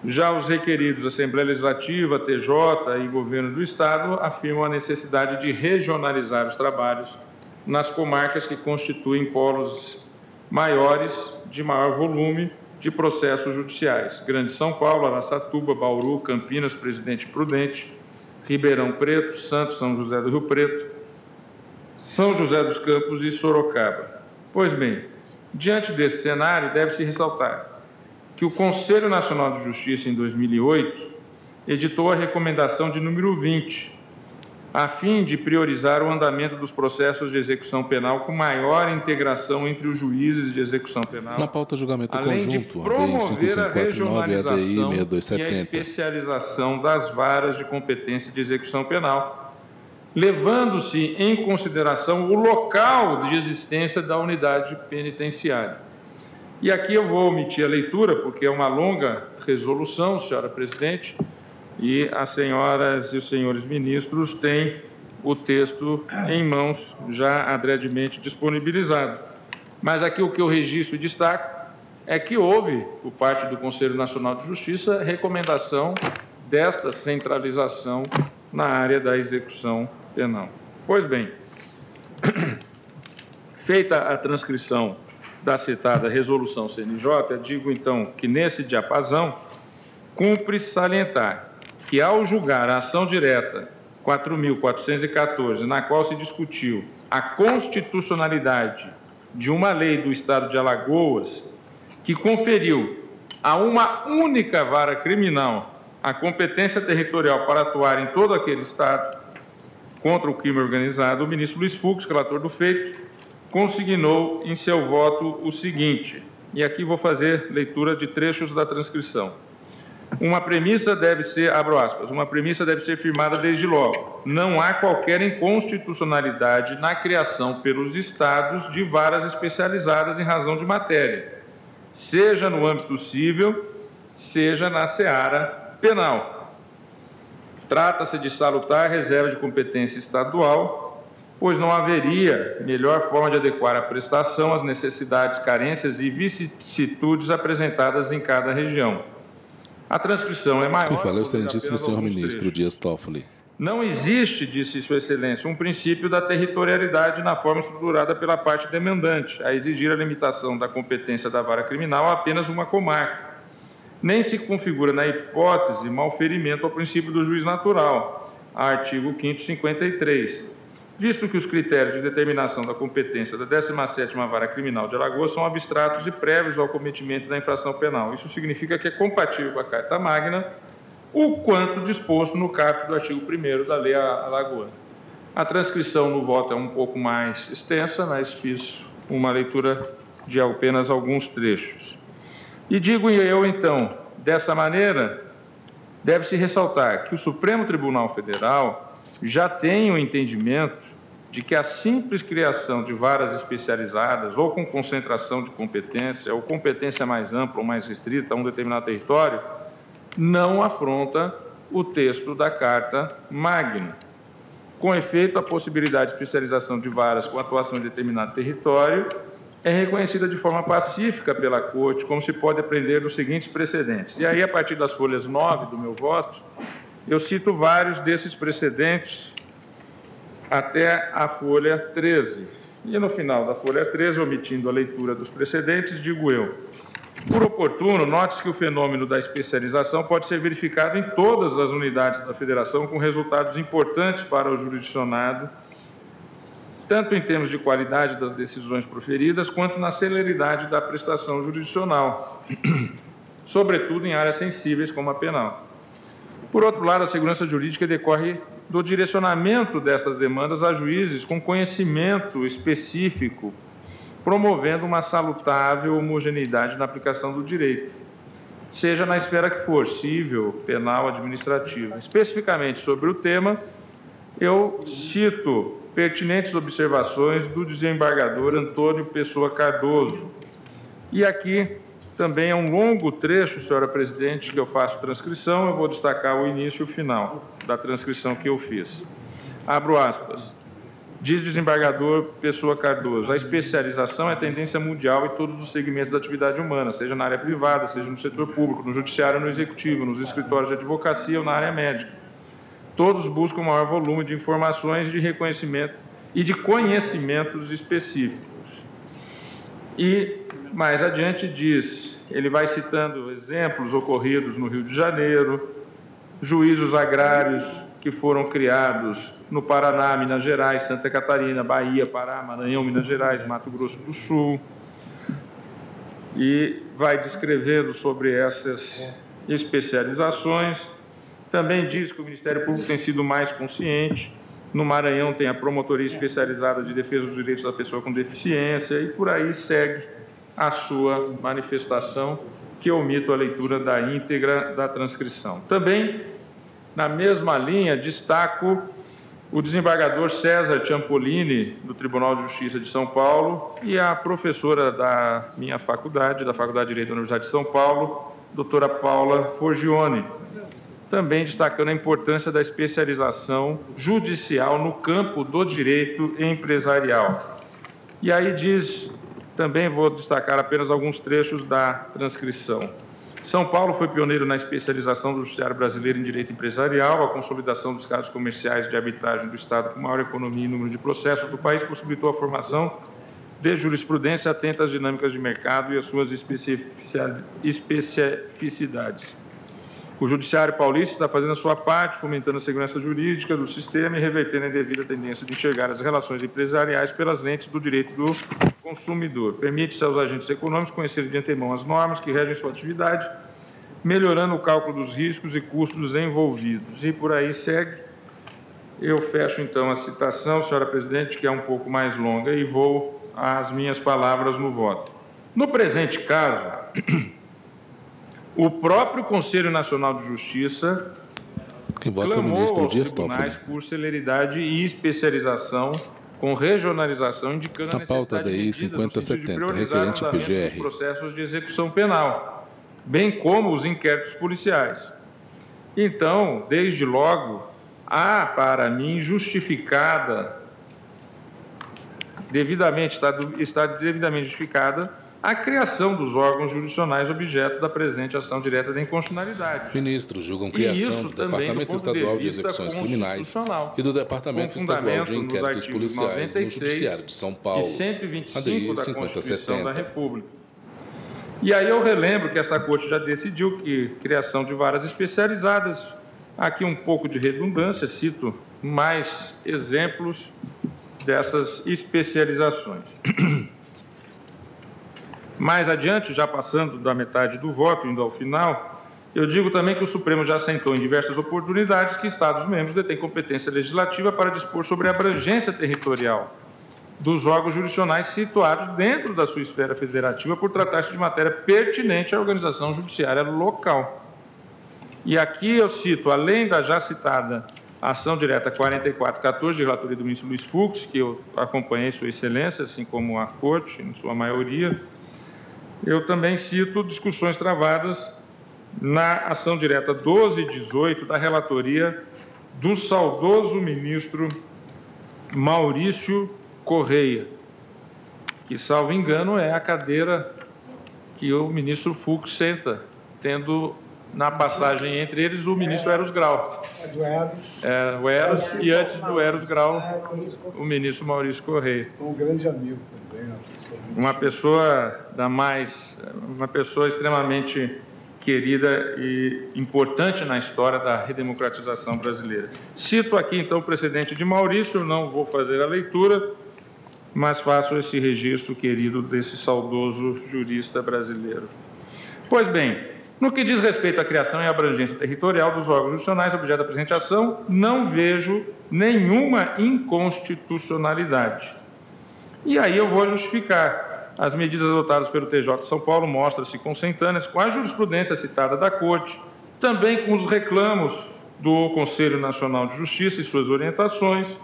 Já os requeridos Assembleia Legislativa, TJ e Governo do Estado afirmam a necessidade de regionalizar os trabalhos nas comarcas que constituem polos maiores de maior volume de processos judiciais: Grande São Paulo, Araçatuba, Bauru, Campinas, Presidente Prudente, Ribeirão Preto, Santos, São José do Rio Preto, São José dos Campos e Sorocaba. Pois bem, diante desse cenário, deve-se ressaltar que o Conselho Nacional de Justiça, em 2008, editou a recomendação de número 20, a fim de priorizar o andamento dos processos de execução penal com maior integração entre os juízes de execução penal. Na pauta julgamento além conjunto, de promover a regionalização ADI 6270. e a especialização das varas de competência de execução penal, levando-se em consideração o local de existência da unidade penitenciária. E aqui eu vou omitir a leitura, porque é uma longa resolução, senhora presidente, e as senhoras e os senhores ministros têm o texto em mãos, já adredemente disponibilizado. Mas aqui o que eu registro e destaco é que houve, por parte do Conselho Nacional de Justiça, recomendação desta centralização na área da execução penal. Pois bem, feita a transcrição da citada resolução CNJ, digo então que nesse diapasão cumpre salientar que, ao julgar a ação direta 4.414, na qual se discutiu a constitucionalidade de uma lei do Estado de Alagoas que conferiu a uma única vara criminal a competência territorial para atuar em todo aquele Estado contra o crime organizado, o ministro Luiz Fux, relator do feito, consignou em seu voto o seguinte, e aqui vou fazer leitura de trechos da transcrição. Uma premissa deve ser, abro aspas, uma premissa deve ser firmada desde logo. Não há qualquer inconstitucionalidade na criação pelos Estados de varas especializadas em razão de matéria, seja no âmbito civil, seja na seara penal. Trata-se de salutar reserva de competência estadual, pois não haveria melhor forma de adequar a prestação às necessidades, carências e vicissitudes apresentadas em cada região. A transcrição é maior. Quem fala é o excelentíssimo senhor ministro Dias Toffoli. Não existe, disse Sua Excelência, um princípio da territorialidade na forma estruturada pela parte demandante, a exigir a limitação da competência da vara criminal a apenas uma comarca. Nem se configura na hipótese malferimento ao princípio do juiz natural, artigo 5º, 53, visto que os critérios de determinação da competência da 17ª Vara Criminal de Alagoas são abstratos e prévios ao cometimento da infração penal. Isso significa que é compatível com a Carta Magna o quanto disposto no caput do artigo 1º da Lei Alagoana. A transcrição no voto é um pouco mais extensa, mas fiz uma leitura de apenas alguns trechos. E digo eu, então, dessa maneira, deve-se ressaltar que o Supremo Tribunal Federal já tem o entendimento de que a simples criação de varas especializadas ou com concentração de competência ou competência mais ampla ou mais restrita a um determinado território não afronta o texto da Carta Magna. Com efeito, a possibilidade de especialização de varas com atuação em determinado território é reconhecida de forma pacífica pela Corte, como se pode aprender dos seguintes precedentes. E aí, a partir das folhas 9 do meu voto, eu cito vários desses precedentes até a folha 13. E no final da folha 13, omitindo a leitura dos precedentes, digo eu: por oportuno, note-se que o fenômeno da especialização pode ser verificado em todas as unidades da Federação, com resultados importantes para o jurisdicionado, tanto em termos de qualidade das decisões proferidas, quanto na celeridade da prestação jurisdicional, sobretudo em áreas sensíveis como a penal. Por outro lado, a segurança jurídica decorre do direcionamento dessas demandas a juízes com conhecimento específico, promovendo uma salutável homogeneidade na aplicação do direito, seja na esfera que for, civil, penal, administrativa. Especificamente sobre o tema, eu cito pertinentes observações do desembargador Antônio Pessoa Cardoso. E aqui também é um longo trecho, senhora presidente, que eu faço transcrição, eu vou destacar o início e o final da transcrição que eu fiz. Abro aspas. Diz desembargador Pessoa Cardoso: a especialização é tendência mundial em todos os segmentos da atividade humana, seja na área privada, seja no setor público, no judiciário, no executivo, nos escritórios de advocacia ou na área médica. Todos buscam maior volume de informações, de reconhecimento e de conhecimentos específicos. E, mais adiante, diz, ele vai citando exemplos ocorridos no Rio de Janeiro, juízos agrários que foram criados no Paraná, Minas Gerais, Santa Catarina, Bahia, Pará, Maranhão, Minas Gerais, Mato Grosso do Sul, e vai descrevendo sobre essas especializações. Também diz que o Ministério Público tem sido mais consciente. No Maranhão tem a Promotoria Especializada de Defesa dos Direitos da Pessoa com Deficiência, e por aí segue a sua manifestação, que eu omito a leitura da íntegra da transcrição. Também, na mesma linha, destaco o desembargador César Ciampolini, do Tribunal de Justiça de São Paulo, e a professora da minha faculdade, da Faculdade de Direito da Universidade de São Paulo, doutora Paula Forgione, também destacando a importância da especialização judicial no campo do direito empresarial. E aí diz, também vou destacar apenas alguns trechos da transcrição. São Paulo foi pioneiro na especialização do judiciário brasileiro em direito empresarial. A consolidação dos casos comerciais de arbitragem do Estado com maior economia e número de processos do país possibilitou a formação de jurisprudência atenta às dinâmicas de mercado e às suas especificidades. O Judiciário paulista está fazendo a sua parte, fomentando a segurança jurídica do sistema e revertendo a devida tendência de enxergar as relações empresariais pelas lentes do direito do consumidor. Permite-se aos agentes econômicos conhecerem de antemão as normas que regem sua atividade, melhorando o cálculo dos riscos e custos envolvidos. E por aí segue. Eu fecho, então, a citação, senhora presidente, que é um pouco mais longa, e vou às minhas palavras no voto. No presente caso, o próprio Conselho Nacional de Justiça clamou aos tribunais por celeridade e especialização, com regionalização, indicando a necessidade de medidas de priorizar o andamento dos processos de execução penal, bem como os inquéritos policiais. Então, desde logo, há, para mim, está devidamente justificada a criação dos órgãos jurisdicionais objeto da presente ação direta de inconstitucionalidade. Ministros julgam criação do Departamento Estadual de Execuções Criminais e do Departamento Estadual de Inquéritos Policiais no Judiciário de São Paulo, e 125 da Constituição da República. E aí eu relembro que esta Corte já decidiu que criação de varas especializadas, aqui um pouco de redundância, cito mais exemplos dessas especializações. Mais adiante, já passando da metade do voto, indo ao final, eu digo também que o Supremo já assentou em diversas oportunidades que Estados-membros detêm competência legislativa para dispor sobre a abrangência territorial dos órgãos jurisdicionais situados dentro da sua esfera federativa por tratar-se de matéria pertinente à organização judiciária local. E aqui eu cito, além da já citada ação direta 4414 de relatoria do ministro Luiz Fux, que eu acompanhei Sua Excelência, assim como a Corte, em sua maioria, eu também cito discussões travadas na ação direta 1218 da relatoria do saudoso ministro Maurício Correia, que, salvo engano, é a cadeira que o ministro Fux senta, tendo na passagem entre eles, o ministro Eros Grau. O Eros, e antes do Eros Grau, o ministro Maurício Correia. Um grande amigo também. Uma pessoa extremamente querida e importante na história da redemocratização brasileira. Cito aqui, então, o precedente de Maurício, não vou fazer a leitura, mas faço esse registro querido desse saudoso jurista brasileiro. Pois bem, no que diz respeito à criação e abrangência territorial dos órgãos jurisdicionais objeto da presente ação, não vejo nenhuma inconstitucionalidade. E aí eu vou justificar. As medidas adotadas pelo TJ de São Paulo mostram-se consentâneas com a jurisprudência citada da Corte, também com os reclamos do Conselho Nacional de Justiça e suas orientações.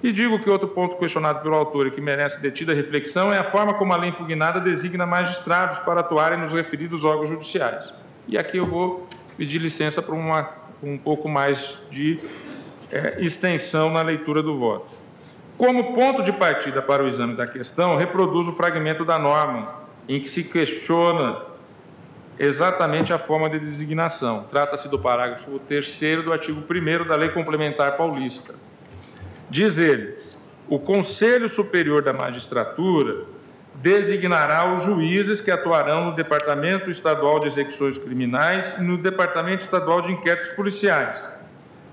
E digo que outro ponto questionado pelo autor e que merece detida reflexão é a forma como a lei impugnada designa magistrados para atuarem nos referidos órgãos judiciais. E aqui eu vou pedir licença para um pouco mais de extensão na leitura do voto. Como ponto de partida para o exame da questão, reproduzo o fragmento da norma em que se questiona exatamente a forma de designação. Trata-se do parágrafo 3º do artigo 1º da Lei Complementar Paulista. Diz ele: o Conselho Superior da Magistratura designará os juízes que atuarão no Departamento Estadual de Execuções Criminais e no Departamento Estadual de Inquéritos Policiais,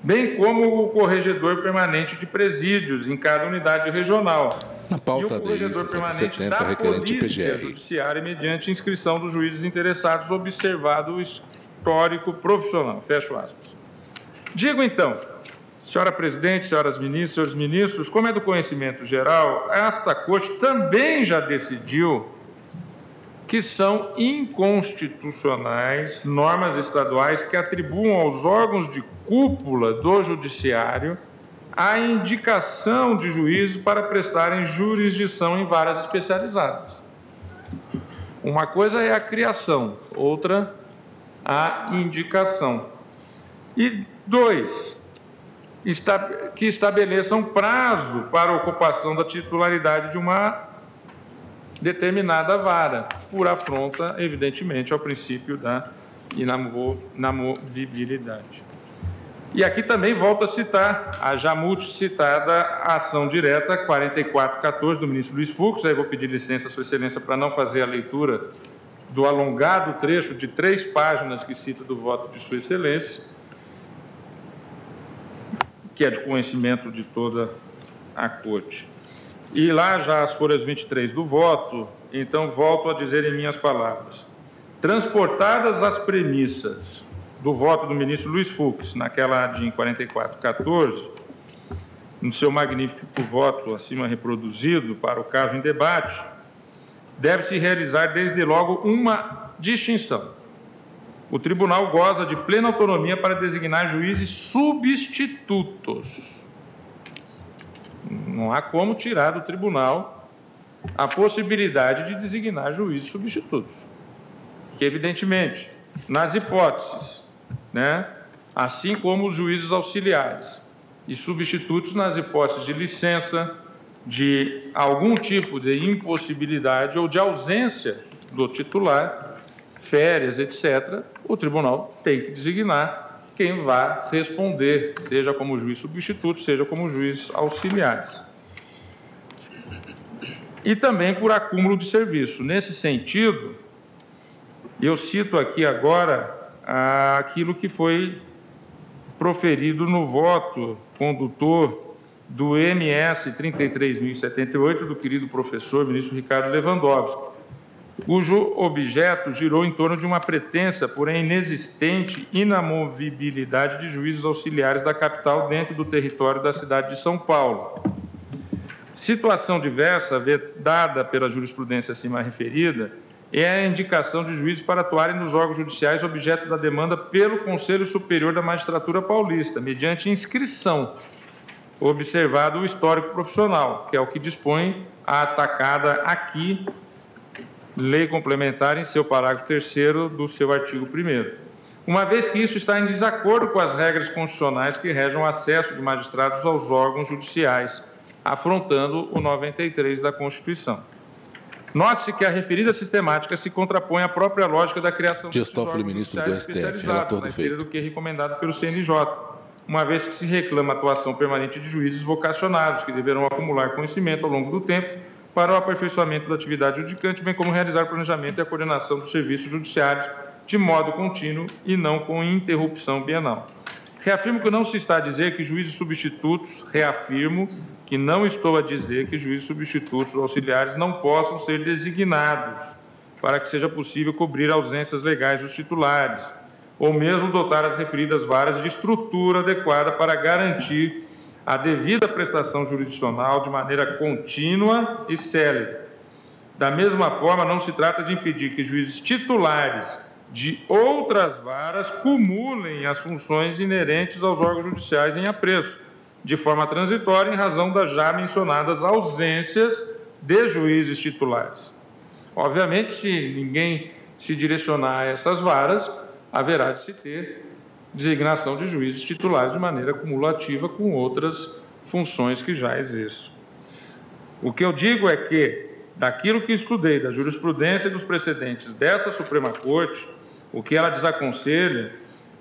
bem como o corregedor permanente de presídios em cada unidade regional. Na pauta e o corregedor permanente da Polícia Judiciária mediante inscrição dos juízes interessados, observado o histórico profissional. Fecho aspas. Digo então, senhora presidente, senhoras ministras, senhores ministros, como é do conhecimento geral, esta Corte também já decidiu que são inconstitucionais normas estaduais que atribuam aos órgãos de cúpula do Judiciário a indicação de juízes para prestarem jurisdição em varas especializadas. Uma coisa é a criação, outra a indicação. E 2, que estabeleçam prazo para a ocupação da titularidade de uma determinada vara, por afronta, evidentemente, ao princípio da inamovibilidade. E aqui também volto a citar a já multicitada ação direta 4414 do ministro Luiz Fux. Aí vou pedir licença à Sua Excelência para não fazer a leitura do alongado trecho de 3 páginas que cita do voto de Sua Excelência, que é de conhecimento de toda a Corte. E lá já as folhas 23 do voto, então volto a dizer em minhas palavras: transportadas as premissas do voto do ministro Luiz Fux, naquela ADIM 4414, no seu magnífico voto acima reproduzido para o caso em debate, deve-se realizar desde logo uma distinção. O tribunal goza de plena autonomia para designar juízes substitutos. Não há como tirar do tribunal a possibilidade de designar juízes substitutos. Que, evidentemente, nas hipóteses, assim como os juízes auxiliares e substitutos nas hipóteses de licença, de algum tipo de impossibilidade ou de ausência do titular, férias, etc., o tribunal tem que designar quem vai responder, seja como juiz substituto, seja como juiz auxiliares. E também por acúmulo de serviço. Nesse sentido, eu cito aqui agora aquilo que foi proferido no voto condutor do MS 33.078, do querido professor ministro Ricardo Lewandowski, cujo objeto girou em torno de uma pretensa, porém inexistente, inamovibilidade de juízes auxiliares da capital dentro do território da cidade de São Paulo. Situação diversa, vedada pela jurisprudência acima referida, é a indicação de juízes para atuarem nos órgãos judiciais objeto da demanda pelo Conselho Superior da Magistratura Paulista, mediante inscrição, observado o histórico profissional, que é o que dispõe a atacada aqui, Lei Complementar, em seu parágrafo 3º do seu artigo 1º. Uma vez que isso está em desacordo com as regras constitucionais que regem o acesso de magistrados aos órgãos judiciais, afrontando o 93 da Constituição. Note-se que a referida sistemática se contrapõe à própria lógica da criação Dias Toffoli, ministro do STF, relator do feito. Do que recomendado pelo CNJ, uma vez que se reclama a atuação permanente de juízes vocacionados, que deverão acumular conhecimento ao longo do tempo para o aperfeiçoamento da atividade judicante, bem como realizar o planejamento e a coordenação dos serviços judiciários de modo contínuo e não com interrupção bienal. Reafirmo que não se está a dizer que juízes substitutos, reafirmo que não estou a dizer que juízes substitutos ou auxiliares não possam ser designados para que seja possível cobrir ausências legais dos titulares, ou mesmo dotar as referidas varas de estrutura adequada para garantir a devida prestação jurisdicional de maneira contínua e célere. Da mesma forma, não se trata de impedir que juízes titulares de outras varas cumulem as funções inerentes aos órgãos judiciais em apreço, de forma transitória, em razão das já mencionadas ausências de juízes titulares. Obviamente, se ninguém se direcionar a essas varas, haverá de se ter designação de juízes titulares de maneira cumulativa com outras funções que já existem. O que eu digo é que, daquilo que estudei, da jurisprudência e dos precedentes dessa Suprema Corte, o que ela desaconselha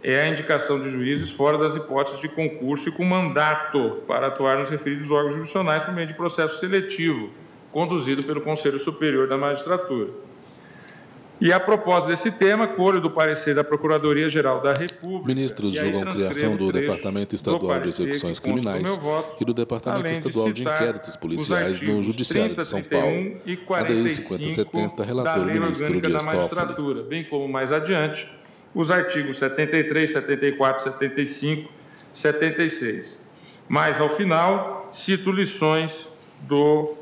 é a indicação de juízes fora das hipóteses de concurso e com mandato para atuar nos referidos órgãos jurisdicionais por meio de processo seletivo, conduzido pelo Conselho Superior da Magistratura. E, a propósito desse tema, colho do parecer da Procuradoria-Geral da República... Ministros julgam criação do Departamento Estadual de Execuções Criminais e do Departamento Estadual de Inquéritos Policiais no Judiciário de São Paulo. ADI 5070, relator ministro Dias Toffoli. Bem como, mais adiante, os artigos 73, 74, 75, 76. Mas, ao final, cito lições do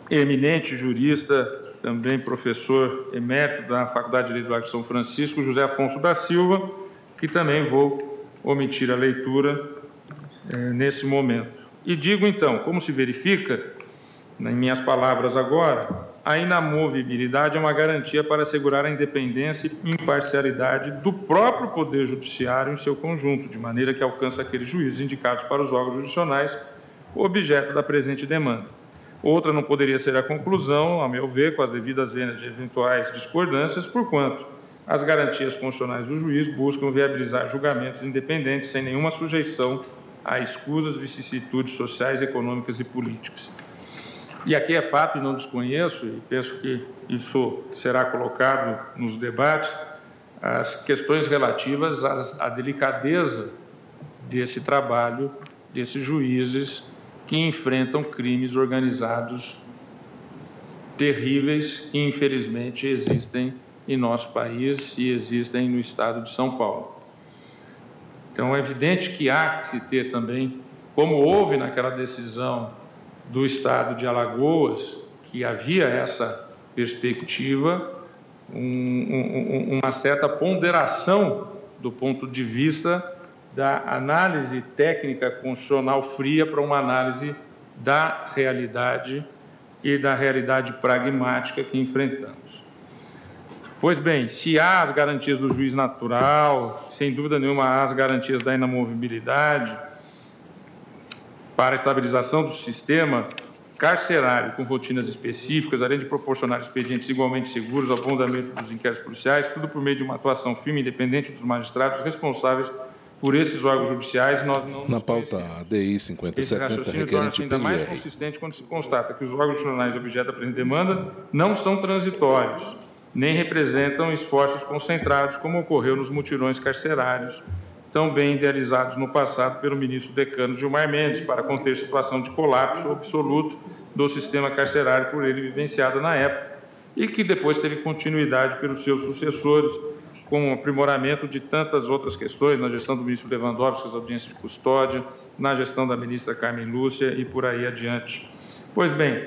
eminente jurista, também professor emérito da Faculdade de Direito do Largo de São Francisco, José Afonso da Silva, que também vou omitir a leitura nesse momento. E digo, então, como se verifica, em minhas palavras agora, a inamovibilidade é uma garantia para assegurar a independência e imparcialidade do próprio Poder Judiciário em seu conjunto, de maneira que alcança aqueles juízes indicados para os órgãos jurisdicionais, objeto da presente demanda. Outra não poderia ser a conclusão, a meu ver, com as devidas vênias de eventuais discordâncias, porquanto as garantias constitucionais do juiz buscam viabilizar julgamentos independentes sem nenhuma sujeição a escusas, vicissitudes sociais, econômicas e políticas. E aqui é fato, e não desconheço, e penso que isso será colocado nos debates, as questões relativas à delicadeza desse trabalho, desses juízes que enfrentam crimes organizados terríveis que, infelizmente, existem em nosso país e existem no estado de São Paulo. Então, é evidente que há que se ter também, como houve naquela decisão do estado de Alagoas, que havia essa perspectiva, uma certa ponderação do ponto de vista da análise técnica constitucional fria para uma análise da realidade e da realidade pragmática que enfrentamos. Pois bem, se há as garantias do juiz natural, sem dúvida nenhuma há as garantias da inamovibilidade para a estabilização do sistema carcerário com rotinas específicas, além de proporcionar expedientes igualmente seguros ao bom andamento dos inquéritos policiais, tudo por meio de uma atuação firme e independente dos magistrados responsáveis por esses órgãos judiciais. Nós não na pauta ADI 5070, requerente ainda mais consistente quando se constata que os órgãos jurisdicionais objeto da presente demanda não são transitórios, nem representam esforços concentrados, como ocorreu nos mutirões carcerários, tão bem idealizados no passado pelo ministro decano Gilmar Mendes, para conter situação de colapso absoluto do sistema carcerário por ele vivenciada na época, e que depois teve continuidade pelos seus sucessores, com o aprimoramento de tantas outras questões, na gestão do ministro Lewandowski, as audiências de custódia, na gestão da ministra Carmen Lúcia e por aí adiante. Pois bem,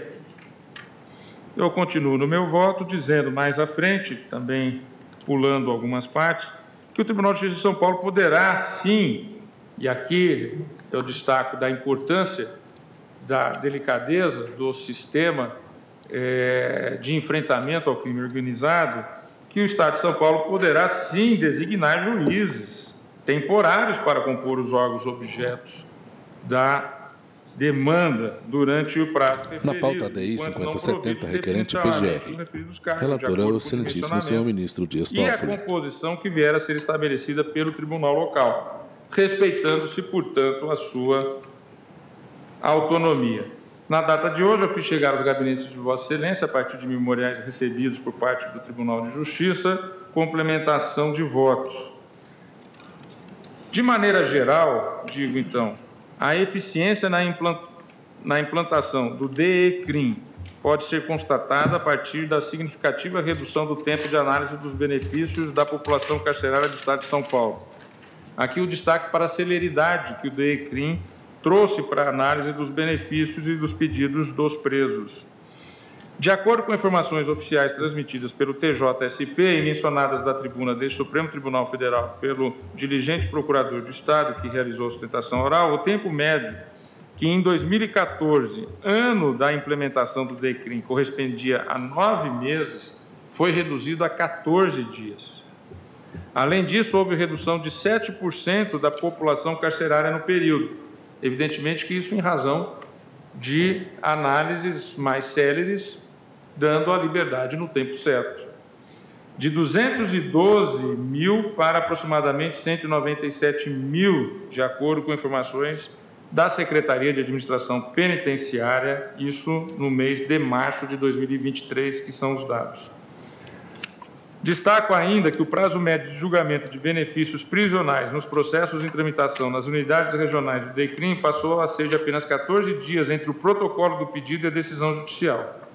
eu continuo no meu voto, dizendo mais à frente, também pulando algumas partes, que o Tribunal de Justiça de São Paulo poderá, sim, e aqui eu destaco da importância da delicadeza do sistema de enfrentamento ao crime organizado, que o Estado de São Paulo poderá, sim, designar juízes temporários para compor os órgãos objetos demanda durante o prazo referido. Na pauta ADI 5070, requerente PGR. Relator é o excelentíssimo senhor ministro Dias Toffoli. E a composição que vier a ser estabelecida pelo tribunal local, respeitando-se, portanto, a sua autonomia. Na data de hoje, eu fiz chegar aos gabinetes de Vossa Excelência, a partir de memoriais recebidos por parte do Tribunal de Justiça, complementação de votos. De maneira geral, digo então, a eficiência na implantação do DECRIM pode ser constatada a partir da significativa redução do tempo de análise dos benefícios da população carcerária do Estado de São Paulo. Aqui o destaque para a celeridade que o DECRIM trouxe para a análise dos benefícios e dos pedidos dos presos. De acordo com informações oficiais transmitidas pelo TJSP e mencionadas da tribuna deste Supremo Tribunal Federal pelo diligente procurador do Estado que realizou a sustentação oral, o tempo médio que em 2014, ano da implementação do DECRIM, correspondia a 9 meses, foi reduzido a 14 dias. Além disso, houve redução de 7% da população carcerária no período. Evidentemente que isso em razão de análises mais céleres, dando a liberdade no tempo certo. De 212 mil para aproximadamente 197 mil, de acordo com informações da Secretaria de Administração Penitenciária, isso no mês de março de 2023, que são os dados. Destaco ainda que o prazo médio de julgamento de benefícios prisionais nos processos em tramitação nas unidades regionais do DECRIM passou a ser de apenas 14 dias entre o protocolo do pedido e a decisão judicial.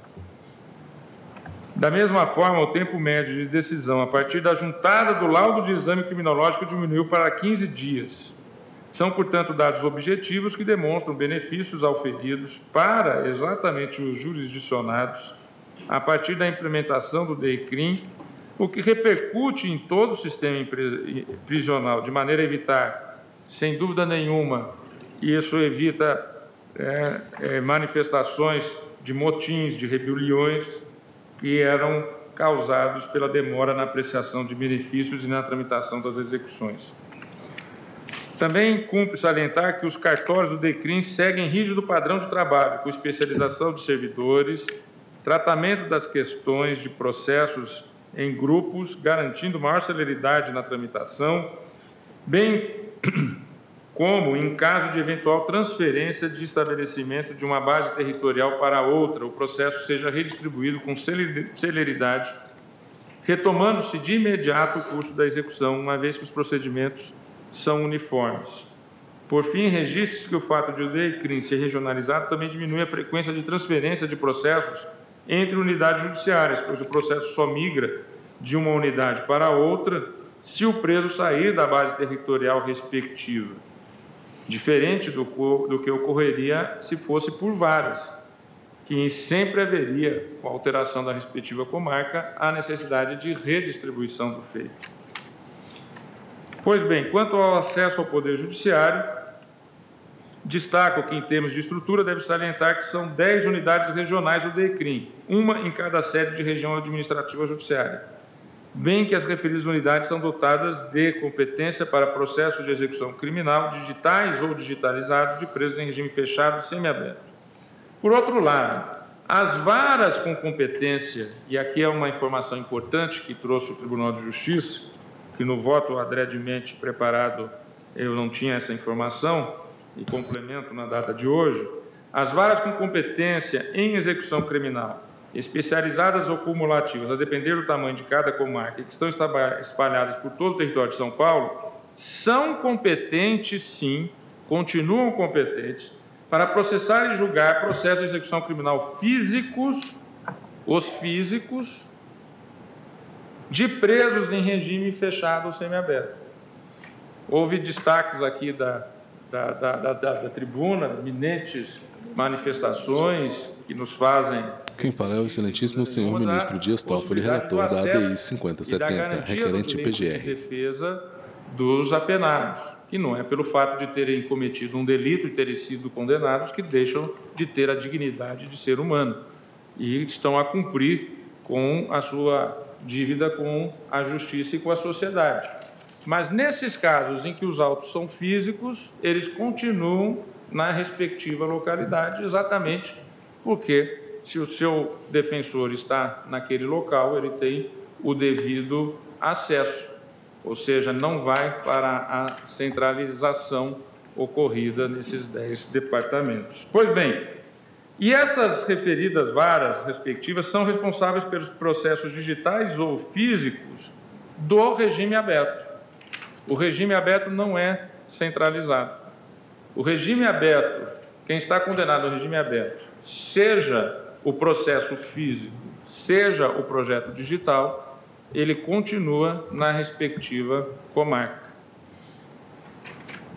Da mesma forma, o tempo médio de decisão a partir da juntada do laudo de exame criminológico diminuiu para 15 dias. São, portanto, dados objetivos que demonstram benefícios auferidos para exatamente os jurisdicionados a partir da implementação do DECRIM, o que repercute em todo o sistema prisional, de maneira a evitar, sem dúvida nenhuma, e isso evita manifestações de motins, de rebeliões, que eram causados pela demora na apreciação de benefícios e na tramitação das execuções. Também cumpre salientar que os cartórios do DECRIM seguem rígido padrão de trabalho, com especialização de servidores, tratamento das questões de processos em grupos, garantindo maior celeridade na tramitação, bem como, em caso de eventual transferência de estabelecimento de uma base territorial para outra, o processo seja redistribuído com celeridade, retomando-se de imediato o curso da execução, uma vez que os procedimentos são uniformes. Por fim, registre-se que o fato de o DECRIM ser regionalizado também diminui a frequência de transferência de processos entre unidades judiciárias, pois o processo só migra de uma unidade para outra se o preso sair da base territorial respectiva, diferente do que ocorreria se fosse por várias, que sempre haveria, com a alteração da respectiva comarca, a necessidade de redistribuição do feito. Pois bem, quanto ao acesso ao Poder Judiciário, destaco que, em termos de estrutura, deve salientar que são 10 unidades regionais do DECRIM, uma em cada sede de região administrativa judiciária, bem que as referidas unidades são dotadas de competência para processos de execução criminal digitais ou digitalizados de presos em regime fechado e semiaberto. Por outro lado, as varas com competência, e aqui é uma informação importante que trouxe o Tribunal de Justiça, que no voto adredemente preparado eu não tinha essa informação, e complemento na data de hoje, as varas com competência em execução criminal, especializadas ou cumulativas, a depender do tamanho de cada comarca, que estão espalhadas por todo o território de São Paulo, são competentes, sim, continuam competentes, para processar e julgar processos de execução criminal físicos, os físicos, de presos em regime fechado ou semiaberto. Houve destaques aqui da tribuna, eminentes manifestações que nos fazem... Quem fala é o excelentíssimo senhor ministro Dias Toffoli, relator da ADI 5070, requerente PGR. Defesa dos apenados, que não é pelo fato de terem cometido um delito e terem sido condenados que deixam de ter a dignidade de ser humano e estão a cumprir com a sua dívida com a justiça e com a sociedade. Mas, nesses casos em que os autos são físicos, eles continuam na respectiva localidade, exatamente porque, se o seu defensor está naquele local, ele tem o devido acesso, ou seja, não vai para a centralização ocorrida nesses 10 departamentos. Pois bem, e essas referidas varas respectivas são responsáveis pelos processos digitais ou físicos do regime aberto. O regime aberto não é centralizado. O regime aberto, quem está condenado ao regime aberto, seja o processo físico, seja o projeto digital, ele continua na respectiva comarca.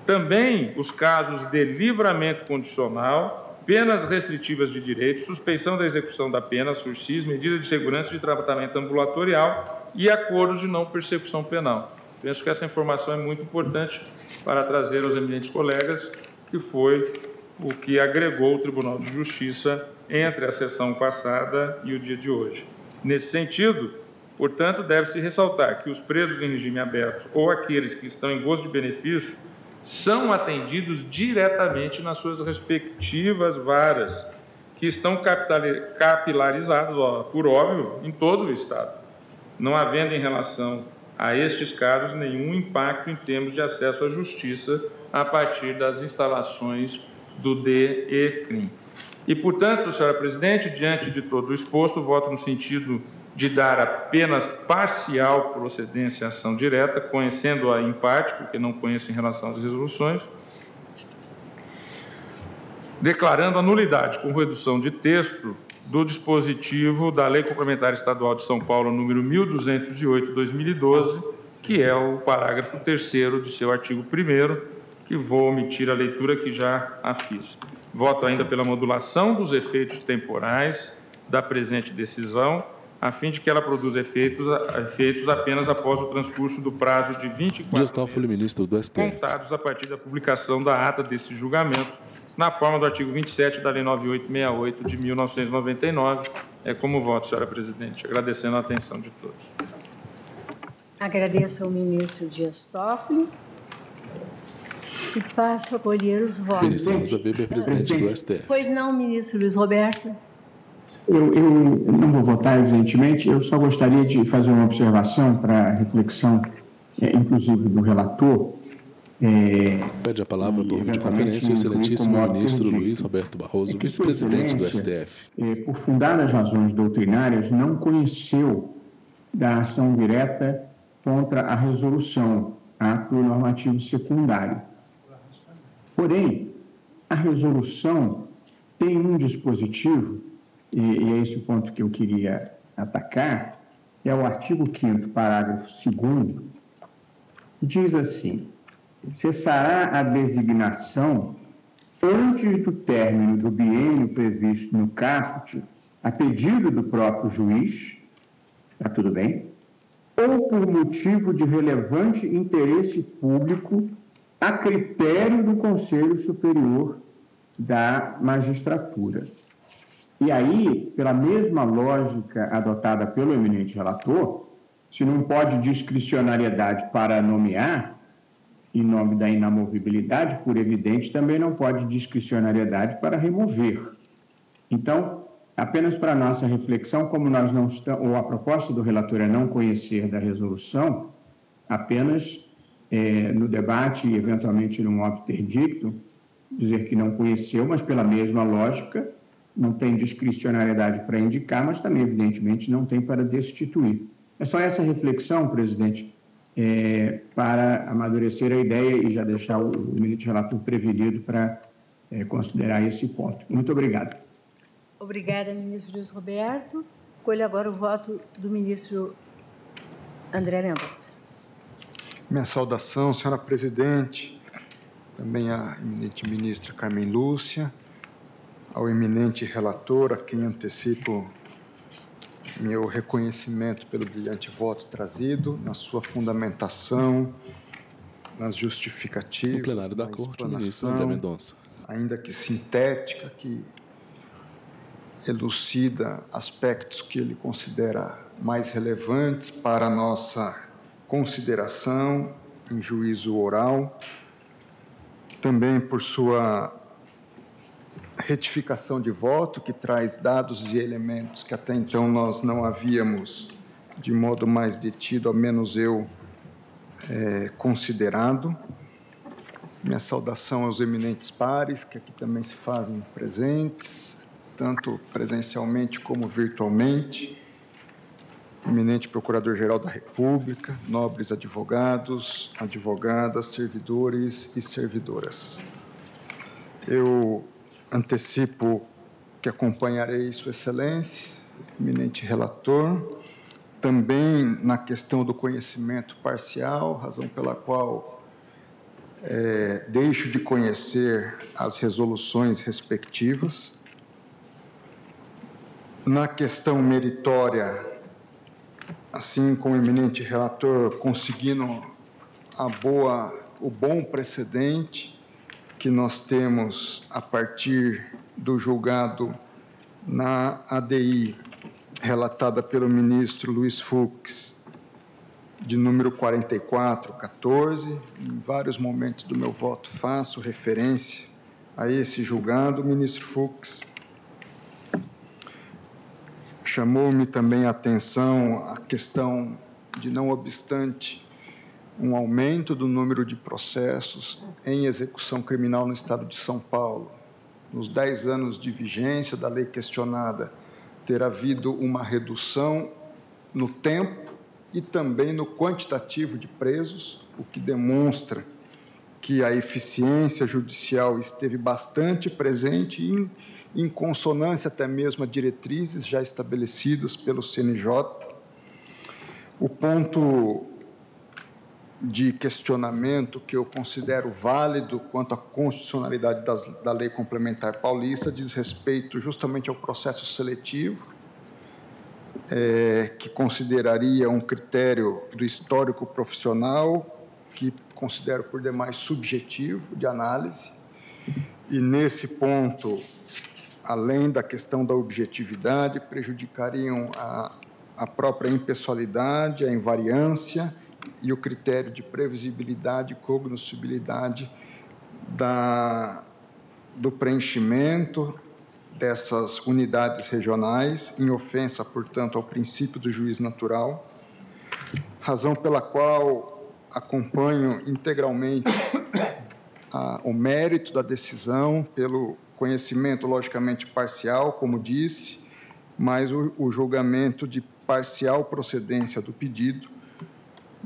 Também os casos de livramento condicional, penas restritivas de direito, suspensão da execução da pena, sursis, medida de segurança de tratamento ambulatorial e acordos de não persecução penal. Penso que essa informação é muito importante para trazer aos eminentes colegas, que foi o que agregou o Tribunal de Justiça entre a sessão passada e o dia de hoje. Nesse sentido, portanto, deve-se ressaltar que os presos em regime aberto ou aqueles que estão em gozo de benefício são atendidos diretamente nas suas respectivas varas, que estão capilarizadas, por óbvio, em todo o Estado, não havendo em relação a estes casos nenhum impacto em termos de acesso à justiça a partir das instalações do DECRIM. E, portanto, senhora presidente, diante de todo o exposto, voto no sentido de dar apenas parcial procedência à ação direta, conhecendo-a em parte, porque não conheço em relação às resoluções, declarando a nulidade com redução de texto do dispositivo da Lei Complementar Estadual de São Paulo, número 1208/2012, que é o parágrafo 3º de seu artigo 1º, que vou omitir a leitura que já a fiz. Voto ainda pela modulação dos efeitos temporais da presente decisão, a fim de que ela produza efeitos apenas após o transcurso do prazo de 24 meses contados a partir da publicação da ata desse julgamento, na forma do artigo 27 da Lei 9868 de 1999. É como voto, senhora presidente, agradecendo a atenção de todos. Agradeço ao ministro Dias Toffoli e passo a colher os votos. Ministro Rosa Weber, presidente do STF. Pois não, ministro Luiz Roberto? Eu não vou votar, evidentemente, eu só gostaria de fazer uma observação para a reflexão, inclusive do relator. Pede a palavra por videoconferência o excelentíssimo ministro Luiz Roberto Barroso, vice-presidente do STF. Por fundadas razões doutrinárias, não conheceu da ação direta contra a resolução, ato normativo secundário. Porém, a resolução tem um dispositivo, e é esse o ponto que eu queria atacar, é o artigo 5º, parágrafo 2º, que diz assim: cessará a designação antes do término do biênio previsto no caput, a pedido do próprio juiz, está tudo bem, ou por motivo de relevante interesse público a critério do Conselho Superior da Magistratura. E aí, pela mesma lógica adotada pelo eminente relator, se não pode discricionariedade para nomear, em nome da inamovibilidade, por evidente, também não pode discricionariedade para remover. Então, apenas para nossa reflexão, como nós não estamos, ou a proposta do relator é não conhecer da resolução, apenas no debate e eventualmente num obter dictum, dizer que não conheceu, mas pela mesma lógica, não tem discricionariedade para indicar, mas também, evidentemente, não tem para destituir. É só essa reflexão, presidente, para amadurecer a ideia e já deixar o eminente relator prevenido para considerar esse ponto. Muito obrigado. Obrigada, ministro Luiz Roberto. Colho agora o voto do ministro André Mendonça. Minha saudação, senhora presidente, também à eminente ministra Carmen Lúcia, ao eminente relator, a quem antecipo meu reconhecimento pelo brilhante voto trazido, na sua fundamentação, nas justificativas, no plenário da Corte, o ministro André Mendonça, ainda que sintética, que elucida aspectos que ele considera mais relevantes para a nossa consideração em juízo oral, também por sua retificação de voto, que traz dados e elementos que até então nós não havíamos, de modo mais detido, ao menos eu, considerado. Minha saudação aos eminentes pares, que aqui também se fazem presentes, tanto presencialmente como virtualmente. Eminente Procurador-Geral da República, nobres advogados, advogadas, servidores e servidoras. Eu antecipo que acompanharei Sua Excelência, eminente relator, também na questão do conhecimento parcial, razão pela qual deixo de conhecer as resoluções respectivas. Na questão meritória, assim como o eminente relator, conseguindo o bom precedente que nós temos a partir do julgado na ADI, relatada pelo ministro Luiz Fux, de número 4414. Em vários momentos do meu voto faço referência a esse julgado. O ministro Fux chamou-me também a atenção a questão de, não obstante um aumento do número de processos em execução criminal no Estado de São Paulo, nos 10 anos de vigência da lei questionada, ter havido uma redução no tempo e também no quantitativo de presos, o que demonstra que a eficiência judicial esteve bastante presente e em consonância até mesmo a diretrizes já estabelecidas pelo CNJ. O ponto de questionamento que eu considero válido quanto à constitucionalidade da Lei Complementar Paulista diz respeito justamente ao processo seletivo, que consideraria um critério do histórico profissional, que considero por demais subjetivo de análise, e nesse ponto, além da questão da objetividade, prejudicariam a própria impessoalidade, a invariância e o critério de previsibilidade e cognoscibilidade do preenchimento dessas unidades regionais, em ofensa, portanto, ao princípio do juiz natural, razão pela qual acompanho integralmente o mérito da decisão, pelo conhecimento, logicamente, parcial, como disse, mas o julgamento de parcial procedência do pedido,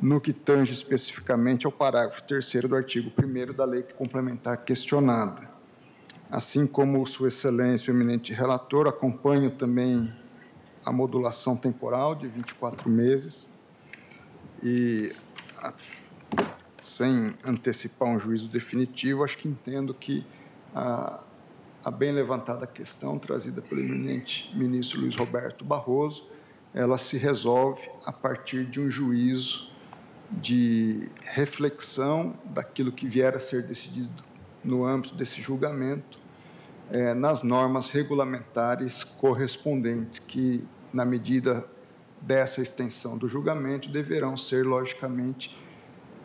no que tange especificamente ao parágrafo 3º do artigo 1º da lei complementar questionada. Assim como Sua Excelência, o eminente relator, acompanho também a modulação temporal de 24 meses e, sem antecipar um juízo definitivo, acho que entendo que a bem levantada questão trazida pelo eminente ministro Luiz Roberto Barroso, ela se resolve a partir de um juízo de reflexão daquilo que vier a ser decidido no âmbito desse julgamento, nas normas regulamentares correspondentes, que, na medida dessa extensão do julgamento, deverão ser, logicamente,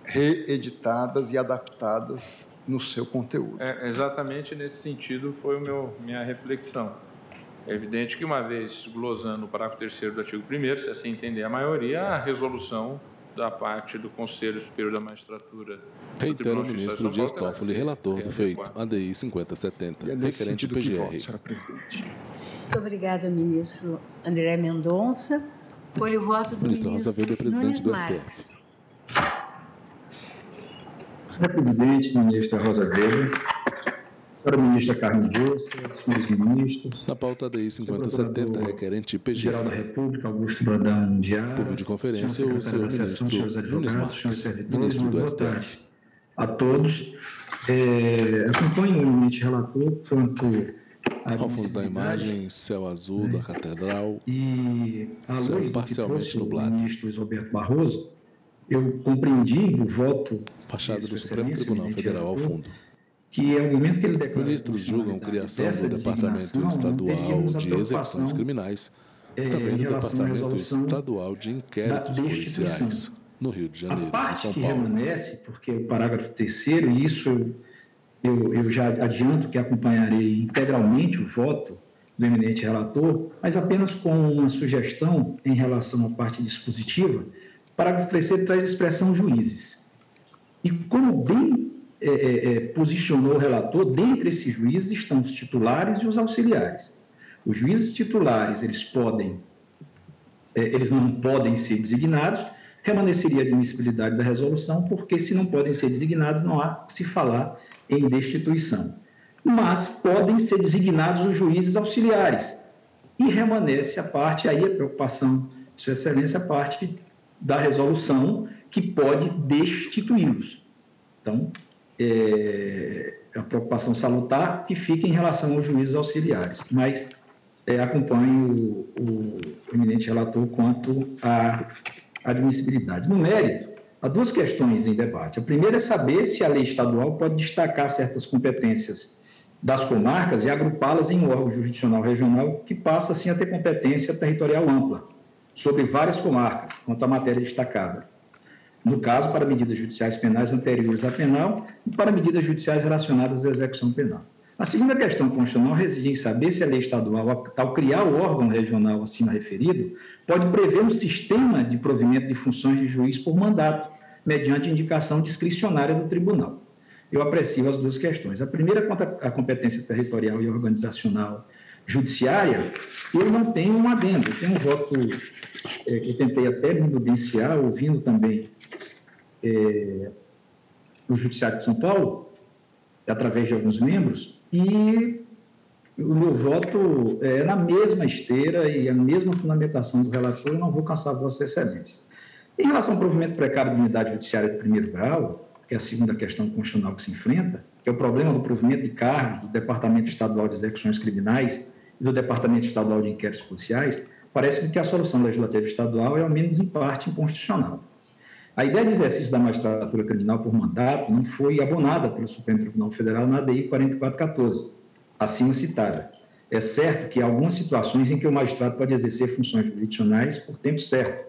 reeditadas e adaptadas no seu conteúdo. Exatamente nesse sentido foi minha reflexão. É evidente que, uma vez glosando o parágrafo 3º do artigo 1º, se assim entender a maioria, a resolução da parte do Conselho Superior da Magistratura. Reitero o ministro Dias Toffoli, relator do feito, ADI 5070, requerente PGR. Senhora presidente. Muito obrigada, ministro André Mendonça. Por o voto do ministro Rosa Weber, presidente do STF. Senhora presidente, ministra Rosa Weber, senhora ministra Carmen Lúcia, senhores ministros. Na pauta ADI 5070, requerente PGR. Geral da República, Augusto Brandão de Aras. Por videoconferência, o senhor ministro Nunes Marques, ministro do STF. A todos. Acompanho o eminente relator quanto ao fundo da imagem, céu azul da catedral, e céu parcialmente nublado. O ministro Luiz Roberto Barroso, eu compreendi o voto... Fachada do Supremo Tribunal Federal ao fundo. Que é o momento que ele declara... Ministros julgam criação do Departamento Estadual de Execuções Criminais, também do Departamento Estadual de Inquéritos Policiais, no Rio de Janeiro, a parte São que Paulo. Permanece, porque o parágrafo 3º, e isso eu já adianto que acompanharei integralmente o voto do eminente relator, mas apenas com uma sugestão em relação à parte dispositiva. Parágrafo 3º traz a expressão juízes. E como bem posicionou o relator, dentre esses juízes estão os titulares e os auxiliares. Os juízes titulares, eles não podem ser designados, permaneceria a admissibilidade da resolução, porque se não podem ser designados, não há que se falar em destituição. Mas podem ser designados os juízes auxiliares, e remanesce a parte, aí a preocupação de Sua Excelência, a parte da resolução que pode destituí-los. Então, a preocupação salutar que fica em relação aos juízes auxiliares, mas acompanho o eminente relator quanto à admissibilidade. No mérito, há duas questões em debate. A primeira é saber se a lei estadual pode destacar certas competências das comarcas e agrupá-las em um órgão jurisdicional regional que passa, assim, a ter competência territorial ampla sobre várias comarcas, quanto à matéria destacada. No caso, para medidas judiciais penais anteriores à penal e para medidas judiciais relacionadas à execução penal. A segunda questão constitucional reside em saber se a lei estadual, ao criar o órgão regional acima referido, pode prever um sistema de provimento de funções de juiz por mandato, mediante indicação discricionária do tribunal. Eu aprecio as duas questões. A primeira, quanto à competência territorial e organizacional judiciária, eu não tenho um adendo. Eu tenho um voto que eu tentei até me evidenciar, ouvindo também o Judiciário de São Paulo, através de alguns membros, e o meu voto é na mesma esteira e a mesma fundamentação do relator, eu não vou cansar Vossas Excelências. Em relação ao provimento precário de unidade judiciária de primeiro grau, que é a segunda questão constitucional que se enfrenta, que é o problema do provimento de cargos do Departamento Estadual de Execuções Criminais e do Departamento Estadual de Inquéritos Policiais, parece-me que a solução legislativa estadual é, ao menos em parte, inconstitucional. A ideia de exercício da magistratura criminal por mandato não foi abonada pelo Supremo Tribunal Federal na ADI 4414, acima citada. É certo que há algumas situações em que o magistrado pode exercer funções jurisdicionais por tempo certo,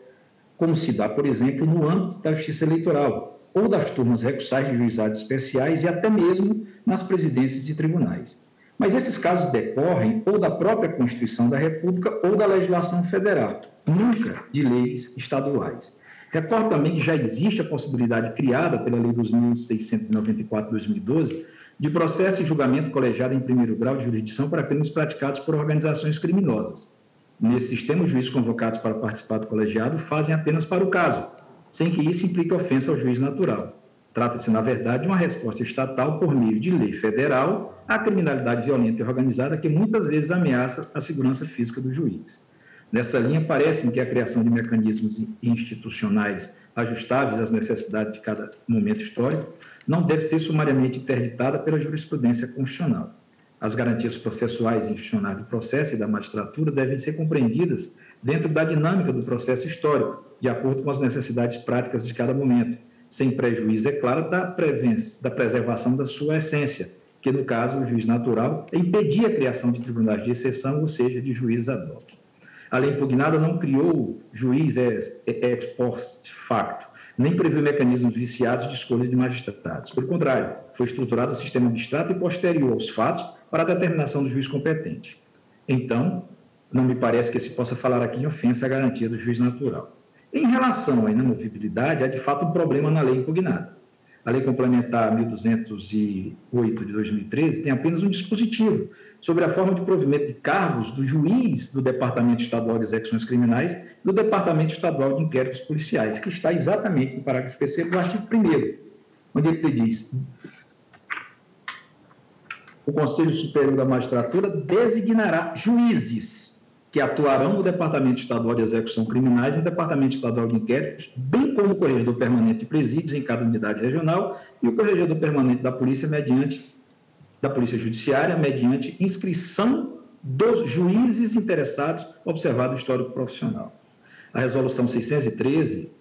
como se dá, por exemplo, no âmbito da Justiça Eleitoral, ou das turmas recursais de juizados especiais e até mesmo nas presidências de tribunais. Mas esses casos decorrem ou da própria Constituição da República ou da legislação federal, nunca de leis estaduais. Recordo também que já existe a possibilidade criada pela Lei 2.694/2012 de processo e julgamento colegiado em primeiro grau de jurisdição para crimes praticados por organizações criminosas. Nesse sistema, os juízes convocados para participar do colegiado fazem apenas para o caso, sem que isso implique ofensa ao juiz natural. Trata-se, na verdade, de uma resposta estatal por meio de lei federal à criminalidade violenta e organizada que muitas vezes ameaça a segurança física do juiz. Nessa linha, parece-me que a criação de mecanismos institucionais ajustáveis às necessidades de cada momento histórico não deve ser sumariamente interditada pela jurisprudência constitucional. As garantias processuais e institucionais do processo e da magistratura devem ser compreendidas dentro da dinâmica do processo histórico, de acordo com as necessidades práticas de cada momento, sem prejuízo, é claro, da preservação da sua essência, que, no caso, o juiz natural é impedir a criação de tribunais de exceção, ou seja, de juízes ad hoc. A lei impugnada não criou juiz ex post facto, nem previu mecanismos viciados de escolha de magistrados. Pelo contrário, foi estruturado um sistema abstrato e posterior aos fatos para a determinação do juiz competente. Então, não me parece que se possa falar aqui em ofensa à garantia do juiz natural. Em relação à inamovibilidade, há de fato um problema na lei impugnada. A Lei Complementar 1208 de 2013 tem apenas um dispositivo sobre a forma de provimento de cargos do juiz do Departamento Estadual de Execuções Criminais e do Departamento Estadual de Inquéritos Policiais, que está exatamente no parágrafo 3º do artigo 1º, onde ele diz: o Conselho Superior da Magistratura designará juízes que atuarão no Departamento Estadual de Execução Criminais e no Departamento Estadual de Inquéritos, bem como o corregedor permanente de presídios em cada unidade regional e o corregedor permanente da Polícia Judiciária, mediante inscrição dos juízes interessados, observado o histórico profissional. A Resolução 613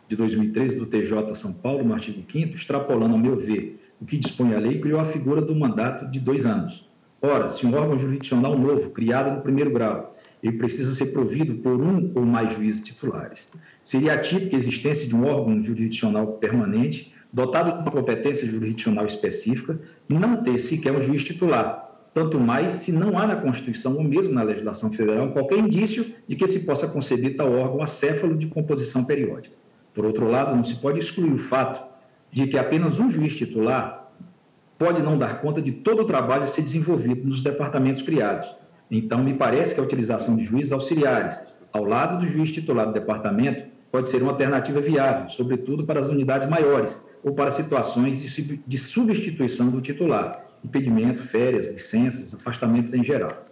de 2013 do TJ São Paulo, no artigo 5º, extrapolando, ao meu ver, o que dispõe a lei, criou a figura do mandato de 2 anos. Ora, se um órgão jurisdicional novo, criado no primeiro grau, ele precisa ser provido por um ou mais juízes titulares, seria atípica a existência de um órgão jurisdicional permanente dotado de uma competência jurisdicional específica, não ter sequer um juiz titular, tanto mais se não há na Constituição ou mesmo na legislação federal qualquer indício de que se possa conceber tal órgão acéfalo de composição periódica. Por outro lado, não se pode excluir o fato de que apenas um juiz titular pode não dar conta de todo o trabalho a ser desenvolvido nos departamentos criados. Então, me parece que a utilização de juízes auxiliares ao lado do juiz titular do departamento pode ser uma alternativa viável, sobretudo para as unidades maiores ou para situações de substituição do titular, impedimento, férias, licenças, afastamentos em geral.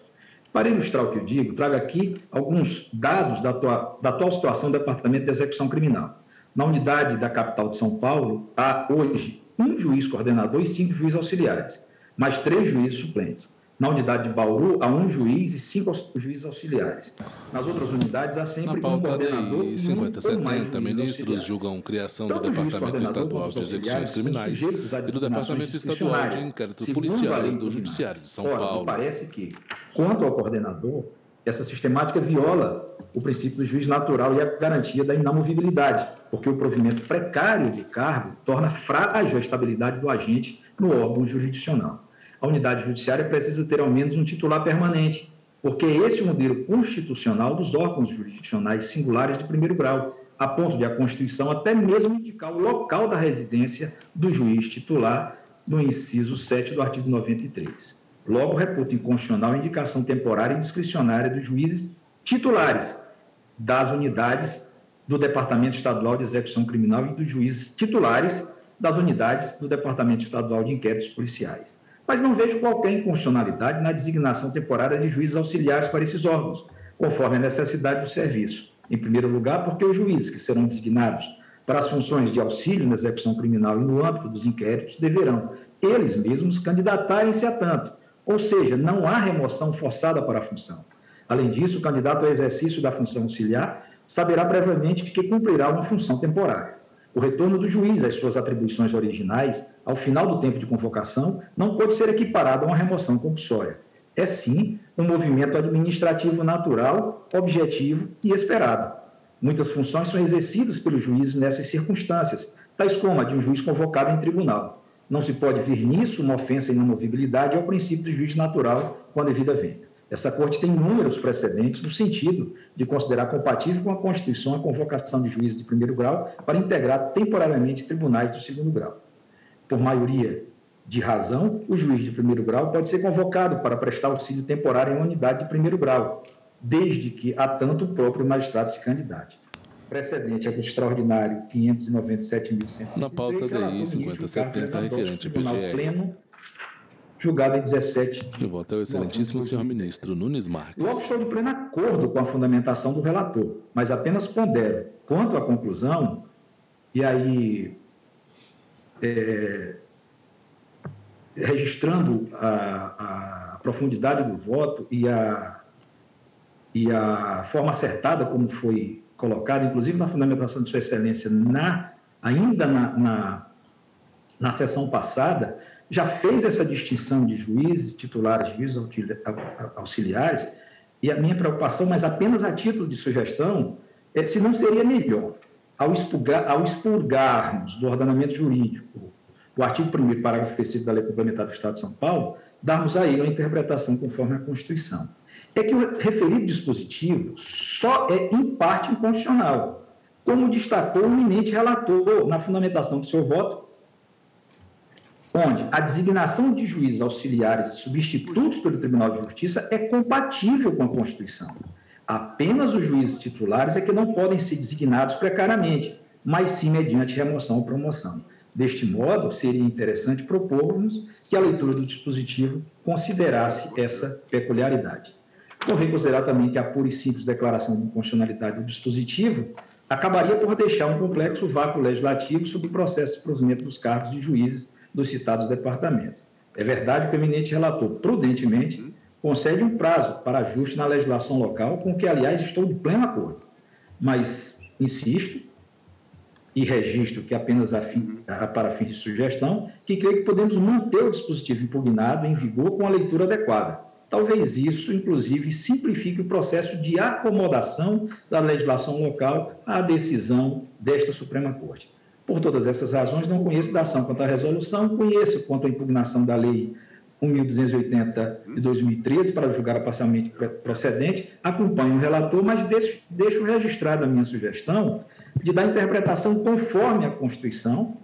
Para ilustrar o que eu digo, trago aqui alguns dados da atual situação do Departamento de Execução Criminal. Na unidade da capital de São Paulo, há hoje um juiz coordenador e 5 juízes auxiliares, mais 3 juízes suplentes. Na unidade de Bauru, há um juiz e 5 juízes auxiliares. Nas outras unidades, há sempre um coordenador e 50-70, ministros julgam criação do Departamento Estadual de Execuções Criminais e do Departamento Estadual de Inquéritos Policiais do Judiciário de São Paulo. Parece que, quanto ao coordenador, essa sistemática viola o princípio do juiz natural e a garantia da inamovibilidade, porque o provimento precário de cargo torna frágil a estabilidade do agente no órgão jurisdicional. A unidade judiciária precisa ter ao menos um titular permanente, porque esse é o modelo constitucional dos órgãos jurisdicionais singulares de primeiro grau, a ponto de a Constituição até mesmo indicar o local da residência do juiz titular no inciso 7 do artigo 93. Logo, reputa inconstitucional a indicação temporária e discricionária dos juízes titulares das unidades do Departamento Estadual de Execução Criminal e dos juízes titulares das unidades do Departamento Estadual de Inquéritos Policiais. Mas não vejo qualquer inconstitucionalidade na designação temporária de juízes auxiliares para esses órgãos, conforme a necessidade do serviço. Em primeiro lugar, porque os juízes que serão designados para as funções de auxílio na execução criminal e no âmbito dos inquéritos deverão, eles mesmos, candidatarem-se a tanto, ou seja, não há remoção forçada para a função. Além disso, o candidato ao exercício da função auxiliar saberá previamente que cumprirá uma função temporária. O retorno do juiz às suas atribuições originais, ao final do tempo de convocação, não pode ser equiparado a uma remoção compulsória. É, sim, um movimento administrativo natural, objetivo e esperado. Muitas funções são exercidas pelos juízes nessas circunstâncias, tais como a de um juiz convocado em tribunal. Não se pode vir nisso uma ofensa à inamovibilidade ao princípio do juiz natural com a devida vênia. Essa Corte tem inúmeros precedentes no sentido de considerar compatível com a Constituição a convocação de juízes de primeiro grau para integrar temporariamente tribunais do segundo grau. Por maioria de razão, o juiz de primeiro grau pode ser convocado para prestar auxílio temporário em uma unidade de primeiro grau, desde que a tanto o próprio magistrado se candidate. Precedente é o extraordinário 597.100. Na pauta DI 5070, requerente PGR. Julgado em 17 de... O voto é o excelentíssimo senhor ministro Nunes Marques. Logo estou de pleno acordo com a fundamentação do relator, mas apenas pondero. Quanto à conclusão, e aí, registrando a profundidade do voto e a forma acertada como foi colocado, inclusive na fundamentação de Sua Excelência, ainda na sessão passada, já fez essa distinção de juízes titulares, juízes auxiliares, e a minha preocupação, mas apenas a título de sugestão, é se não seria melhor, ao expurgarmos do ordenamento jurídico o artigo 1º, parágrafo 3º da Lei Complementar do Estado de São Paulo, darmos a ele uma interpretação conforme a Constituição. É que o referido dispositivo só é, em parte, inconstitucional, como destacou o eminente relator na fundamentação do seu voto, onde a designação de juízes auxiliares e substitutos pelo Tribunal de Justiça é compatível com a Constituição. Apenas os juízes titulares é que não podem ser designados precariamente, mas sim mediante remoção ou promoção. Deste modo, seria interessante propormos que a leitura do dispositivo considerasse essa peculiaridade. Convém considerar também que a pura e simples declaração de inconstitucionalidade do dispositivo acabaria por deixar um complexo vácuo legislativo sobre o processo de provimento dos cargos de juízes dos citados departamentos. É verdade que o eminente relator, prudentemente, concede um prazo para ajuste na legislação local, com que, aliás, estou de pleno acordo. Mas insisto e registro que apenas para fins de sugestão, que creio que podemos manter o dispositivo impugnado em vigor com a leitura adequada. Talvez isso, inclusive, simplifique o processo de acomodação da legislação local à decisão desta Suprema Corte. Por todas essas razões, não conheço da ação quanto à resolução, conheço quanto à impugnação da Lei 1.280 de 2013 para julgar parcialmente procedente, acompanho o relator, mas deixo registrada a minha sugestão de dar interpretação conforme a Constituição,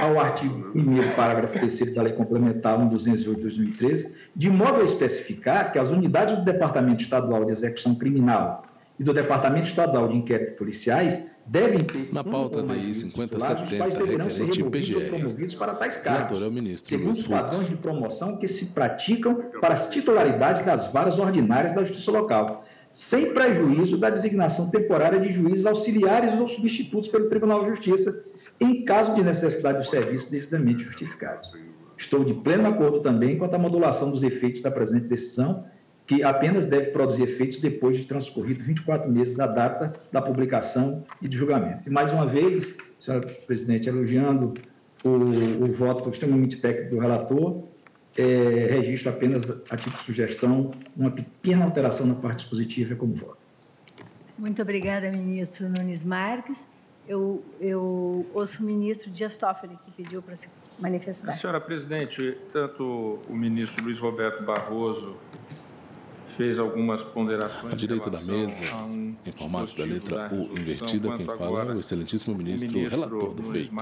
ao artigo 1º, parágrafo 3º da Lei Complementar 1.208 de 2013, de modo a especificar que as unidades do Departamento Estadual de Execução Criminal e do Departamento Estadual de Inquéritos Policiais devem ter... Na pauta DI 5070, requerente PGR. Para tais cargos, relator é o ministro segundo Luiz os padrões Fux. de promoção que se praticam para as titularidades das varas ordinárias da Justiça Local, sem prejuízo da designação temporária de juízes auxiliares ou substitutos pelo Tribunal de Justiça, em caso de necessidade dos serviços devidamente justificados. Estou de pleno acordo também quanto à modulação dos efeitos da presente decisão, que apenas deve produzir efeitos depois de transcorrido 24 meses da data da publicação e de julgamento. E, mais uma vez, senhora presidente, elogiando o voto extremamente técnico do relator, registro apenas a título de sugestão uma pequena alteração na parte dispositiva como voto. Muito obrigada, ministro Nunes Marques. Eu ouço o ministro Dias Toffoli, que pediu para se manifestar. Senhora presidente, tanto o ministro Luiz Roberto Barroso fez algumas ponderações... À direita da mesa, em formato da letra U invertida, quem fala é o excelentíssimo ministro relator do feito,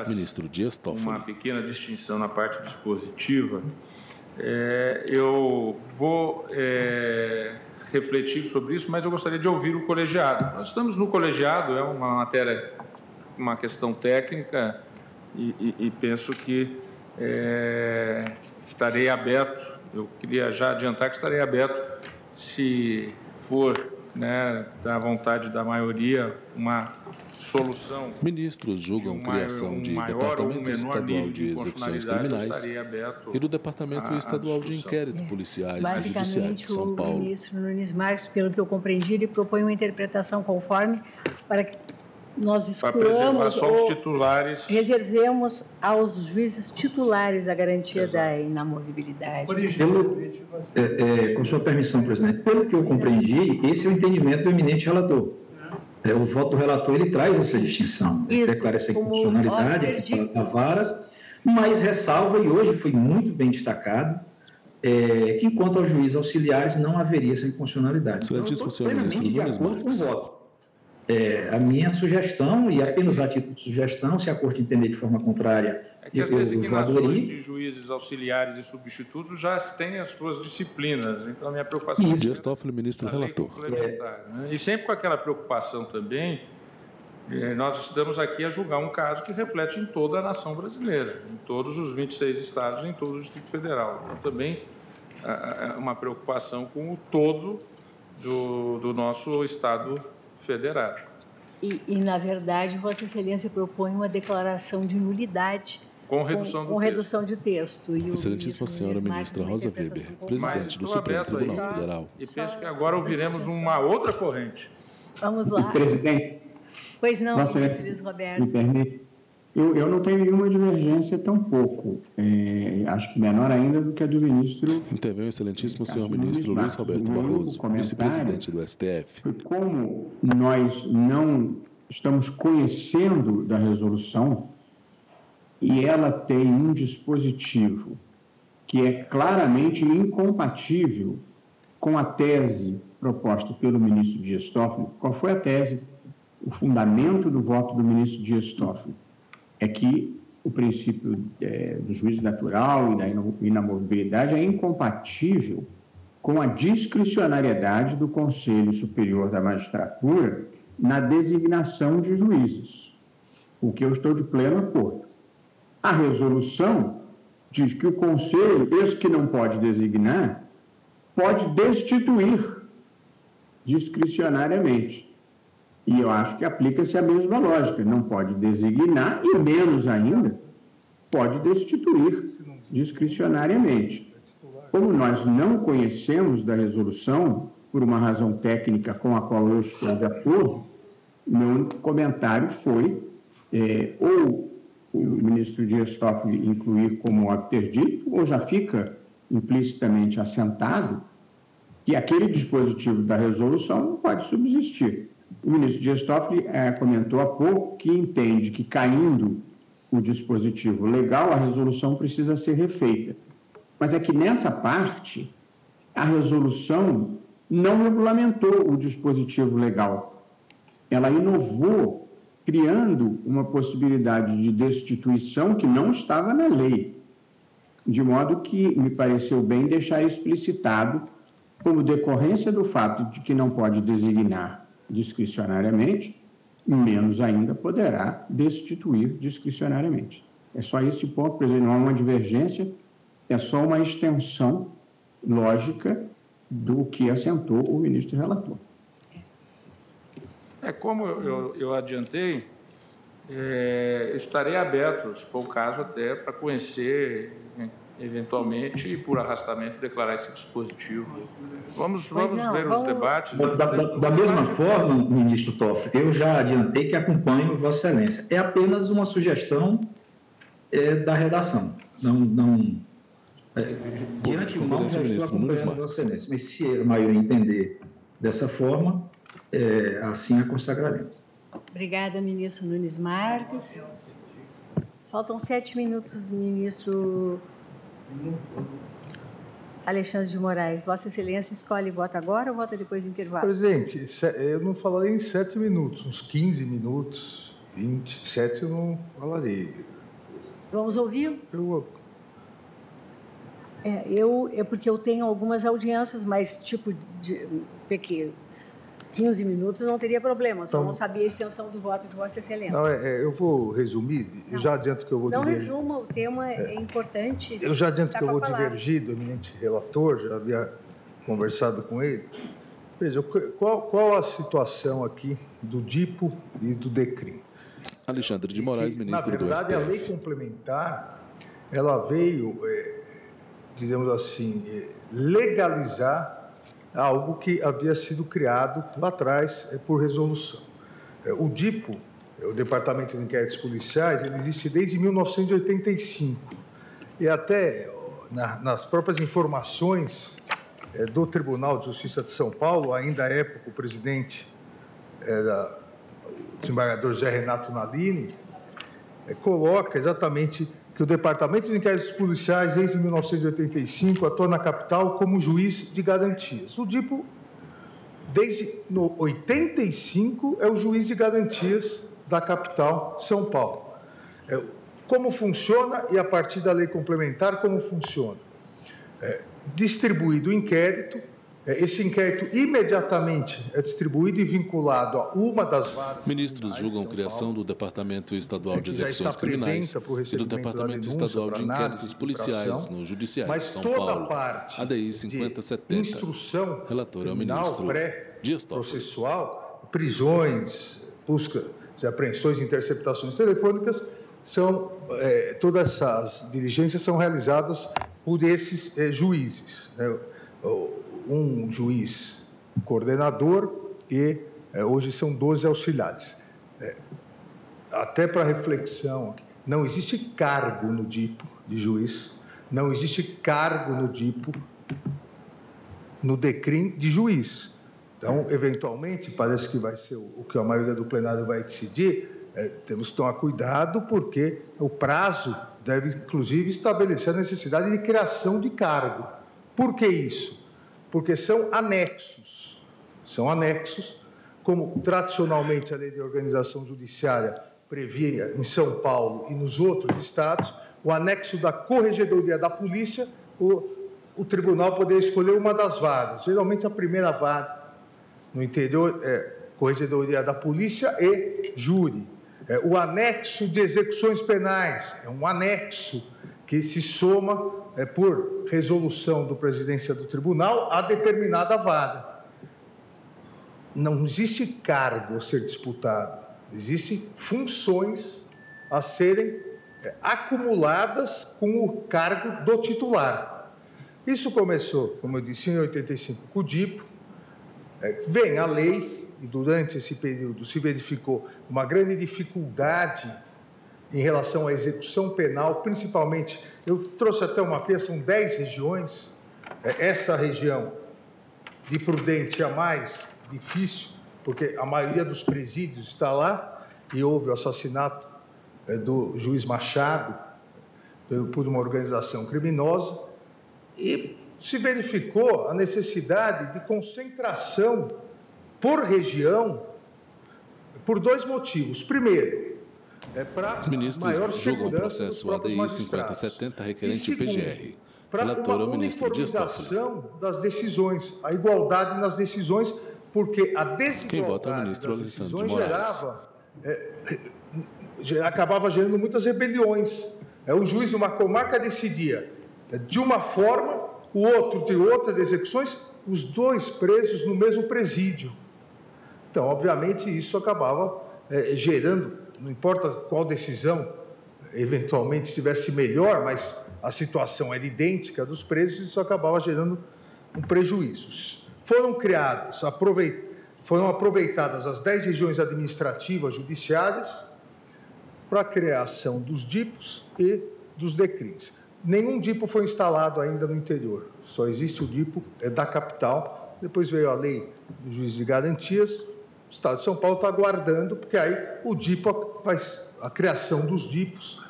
ministro Dias Toffoli. Uma pequena distinção na parte dispositiva. Eu vou refletir sobre isso, mas eu gostaria de ouvir o colegiado. Nós estamos no colegiado, é uma matéria, uma questão técnica, e penso que estarei aberto. Eu queria já adiantar que estarei aberto, se for da vontade da maioria, uma solução. Ministros julgam criação de Departamento Estadual de Execuções Criminais e do Departamento Estadual de Inquéritos Policiais do Judiciário de São Paulo. O ministro Nunes Marques, pelo que eu compreendi, ele propõe uma interpretação conforme para que nós excluamos ou titulares, reservemos aos juízes titulares a garantia da inamovibilidade. Com sua permissão, presidente, pelo que eu compreendi, esse é o entendimento do eminente relator. O voto do relator, ele traz essa distinção, declara essa inconstitucionalidade das varas, mas ressalva, e hoje foi muito bem destacado, que quanto aos juízes auxiliares não haveria essa inconstitucionalidade. Excelentíssimo senhor ministro Nunes Marques. A minha sugestão, e apenas a título de sugestão, se a Corte entender de forma contrária... que as designações de juízes auxiliares e substitutos já têm as suas disciplinas, então a minha preocupação... Dias Toffoli, ministro relator. E sempre com aquela preocupação também, nós estamos aqui a julgar um caso que reflete em toda a nação brasileira, em todos os 26 estados, em todo o Distrito Federal. Então, também uma preocupação com o todo do nosso Estado federado. E, na verdade, Vossa Excelência propõe uma declaração de nulidade com redução de texto. E excelentíssima senhora ministra Rosa Weber, presidente do Supremo Tribunal Federal. E penso que agora ouviremos uma outra corrente. Vamos lá. Presidente. Pois não, ministro Luiz Roberto. Me permite. Eu não tenho nenhuma divergência, tampouco. Acho que menor ainda do que a do ministro... Intervém o excelentíssimo senhor ministro Luiz Roberto Barroso, vice-presidente do STF. Como nós não estamos conhecendo da resolução e ela tem um dispositivo que é claramente incompatível com a tese proposta pelo ministro Dias Toffoli. Qual foi a tese? O fundamento do voto do ministro Dias Toffoli é que o princípio do juízo natural e da inamovibilidade é incompatível com a discricionariedade do Conselho Superior da Magistratura na designação de juízes, o que eu estou de pleno acordo. A resolução diz que o Conselho, esse que não pode designar, pode destituir discricionariamente. E eu acho que aplica-se a mesma lógica. Não pode designar e, menos ainda, pode destituir discricionariamente. Como nós não conhecemos da resolução, por uma razão técnica com a qual eu estou de acordo, meu comentário foi ou o ministro Dias Toffoli incluir como obter dito, ou já fica implicitamente assentado que aquele dispositivo da resolução não pode subsistir. O ministro Dias Toffoli comentou há pouco que entende que, caindo o dispositivo legal, a resolução precisa ser refeita. Mas é que nessa parte, a resolução não regulamentou o dispositivo legal. Ela inovou, criando uma possibilidade de destituição que não estava na lei, de modo que me pareceu bem deixar explicitado, como decorrência do fato de que não pode designar discricionariamente, menos ainda poderá destituir discricionariamente. É só esse ponto, presidente, não há uma divergência, é só uma extensão lógica do que assentou o ministro relator. Como eu adiantei, estarei aberto, se for o caso, até para conhecer, eventualmente, e por arrastamento, declarar esse dispositivo. Vamos ver os debates. Da mesma forma, ministro Toffoli, eu já adiantei que acompanho Vossa Excelência. É apenas uma sugestão da redação. Diante do mal, já estou acompanhando Vossa Excelência. Mas se a maioria entender dessa forma, assim a consagraremos. Obrigada, ministro Nunes Marques. Faltam 7 minutos, ministro Alexandre de Moraes. Vossa Excelência escolhe vota agora ou vota depois do intervalo? Presidente, eu não falarei em 7 minutos, uns 15 minutos, 27 eu não falarei. Vamos ouvi-lo? Porque eu tenho algumas audiências, mas tipo de pequeno. 15 minutos não teria problema, só não sabia a extensão do voto de Vossa Excelência. Não, eu vou resumir, eu já adianto que eu vou divergir. Não resuma, o tema é importante. Eu já adianto que eu vou divergir do eminente relator, já havia conversado com ele. Veja, qual a situação aqui do DIPO e do DECRIM? Alexandre de Moraes, ministro do STF. Na verdade, a lei complementar, ela veio, digamos assim, legalizar algo que havia sido criado lá atrás por resolução. O DIPO, o Departamento de Inquéritos Policiais, ele existe desde 1985. E até nas próprias informações do Tribunal de Justiça de São Paulo, ainda à época o presidente era o desembargador José Renato Nalini, coloca exatamente que o Departamento de Inquéritos Policiais, desde 1985, atua na capital como juiz de garantias. O DIPO, desde 85, é o juiz de garantias da capital, São Paulo. Como funciona e, a partir da lei complementar, como funciona? Distribuído o inquérito, esse inquérito imediatamente é distribuído e vinculado a uma das varas. Ministros julgam criação do Departamento Estadual de Execuções Criminais e do Departamento Estadual de Inquéritos Policiais no Judiciário de São Paulo. ADI 5070. Instrução relator é o ministro Dias Toffoli. Processual, prisões, busca de apreensões e interceptações telefônicas, todas essas diligências são realizadas por esses juízes, né? Um juiz coordenador e hoje são 12 auxiliares. Até para reflexão, não existe cargo no DIPO de juiz, não existe cargo no DIPO, no DECRIM de juiz. Então, eventualmente, parece que vai ser o que a maioria do plenário vai decidir, temos que tomar cuidado, porque o prazo deve, inclusive, estabelecer a necessidade de criação de cargo. Por que isso? Porque são anexos, como tradicionalmente a lei de organização judiciária previa em São Paulo e nos outros estados, o anexo da Corregedoria da Polícia, o tribunal poderia escolher uma das varas, geralmente a primeira vara no interior é Corregedoria da Polícia e júri. O anexo de execuções penais é um anexo que se soma por resolução do presidência do tribunal a determinada vara. Não existe cargo a ser disputado, existem funções a serem acumuladas com o cargo do titular. Isso começou, como eu disse, em 85 com o DIPO, vem a lei, e durante esse período se verificou uma grande dificuldade em relação à execução penal, principalmente, eu trouxe até uma mapeia, são 10 regiões, essa região de Prudente é a mais difícil, porque a maioria dos presídios está lá e houve o assassinato do juiz Machado por uma organização criminosa e se verificou a necessidade de concentração por região por 2 motivos. Primeiro, para maior segurança dos próprios magistrados. 5070 requerente PGR. Para uma uniformização das decisões, a igualdade nas decisões, porque a desigualdade das decisões acabava gerando muitas rebeliões. O juiz de uma comarca decidia de uma forma, o outro de outra de execuções, os 2 presos no mesmo presídio. Então, obviamente, isso acabava gerando, não importa qual decisão eventualmente estivesse melhor, mas a situação era idêntica dos presos, isso acabava gerando um prejuízo. Foram aproveitadas as 10 regiões administrativas judiciárias para a criação dos DIPOs e dos DECRIMs. Nenhum DIPO foi instalado ainda no interior, só existe o DIPO da capital. Depois veio a lei do juiz de garantias, o Estado de São Paulo está aguardando, porque aí o DIPO, a criação dos DIPOs,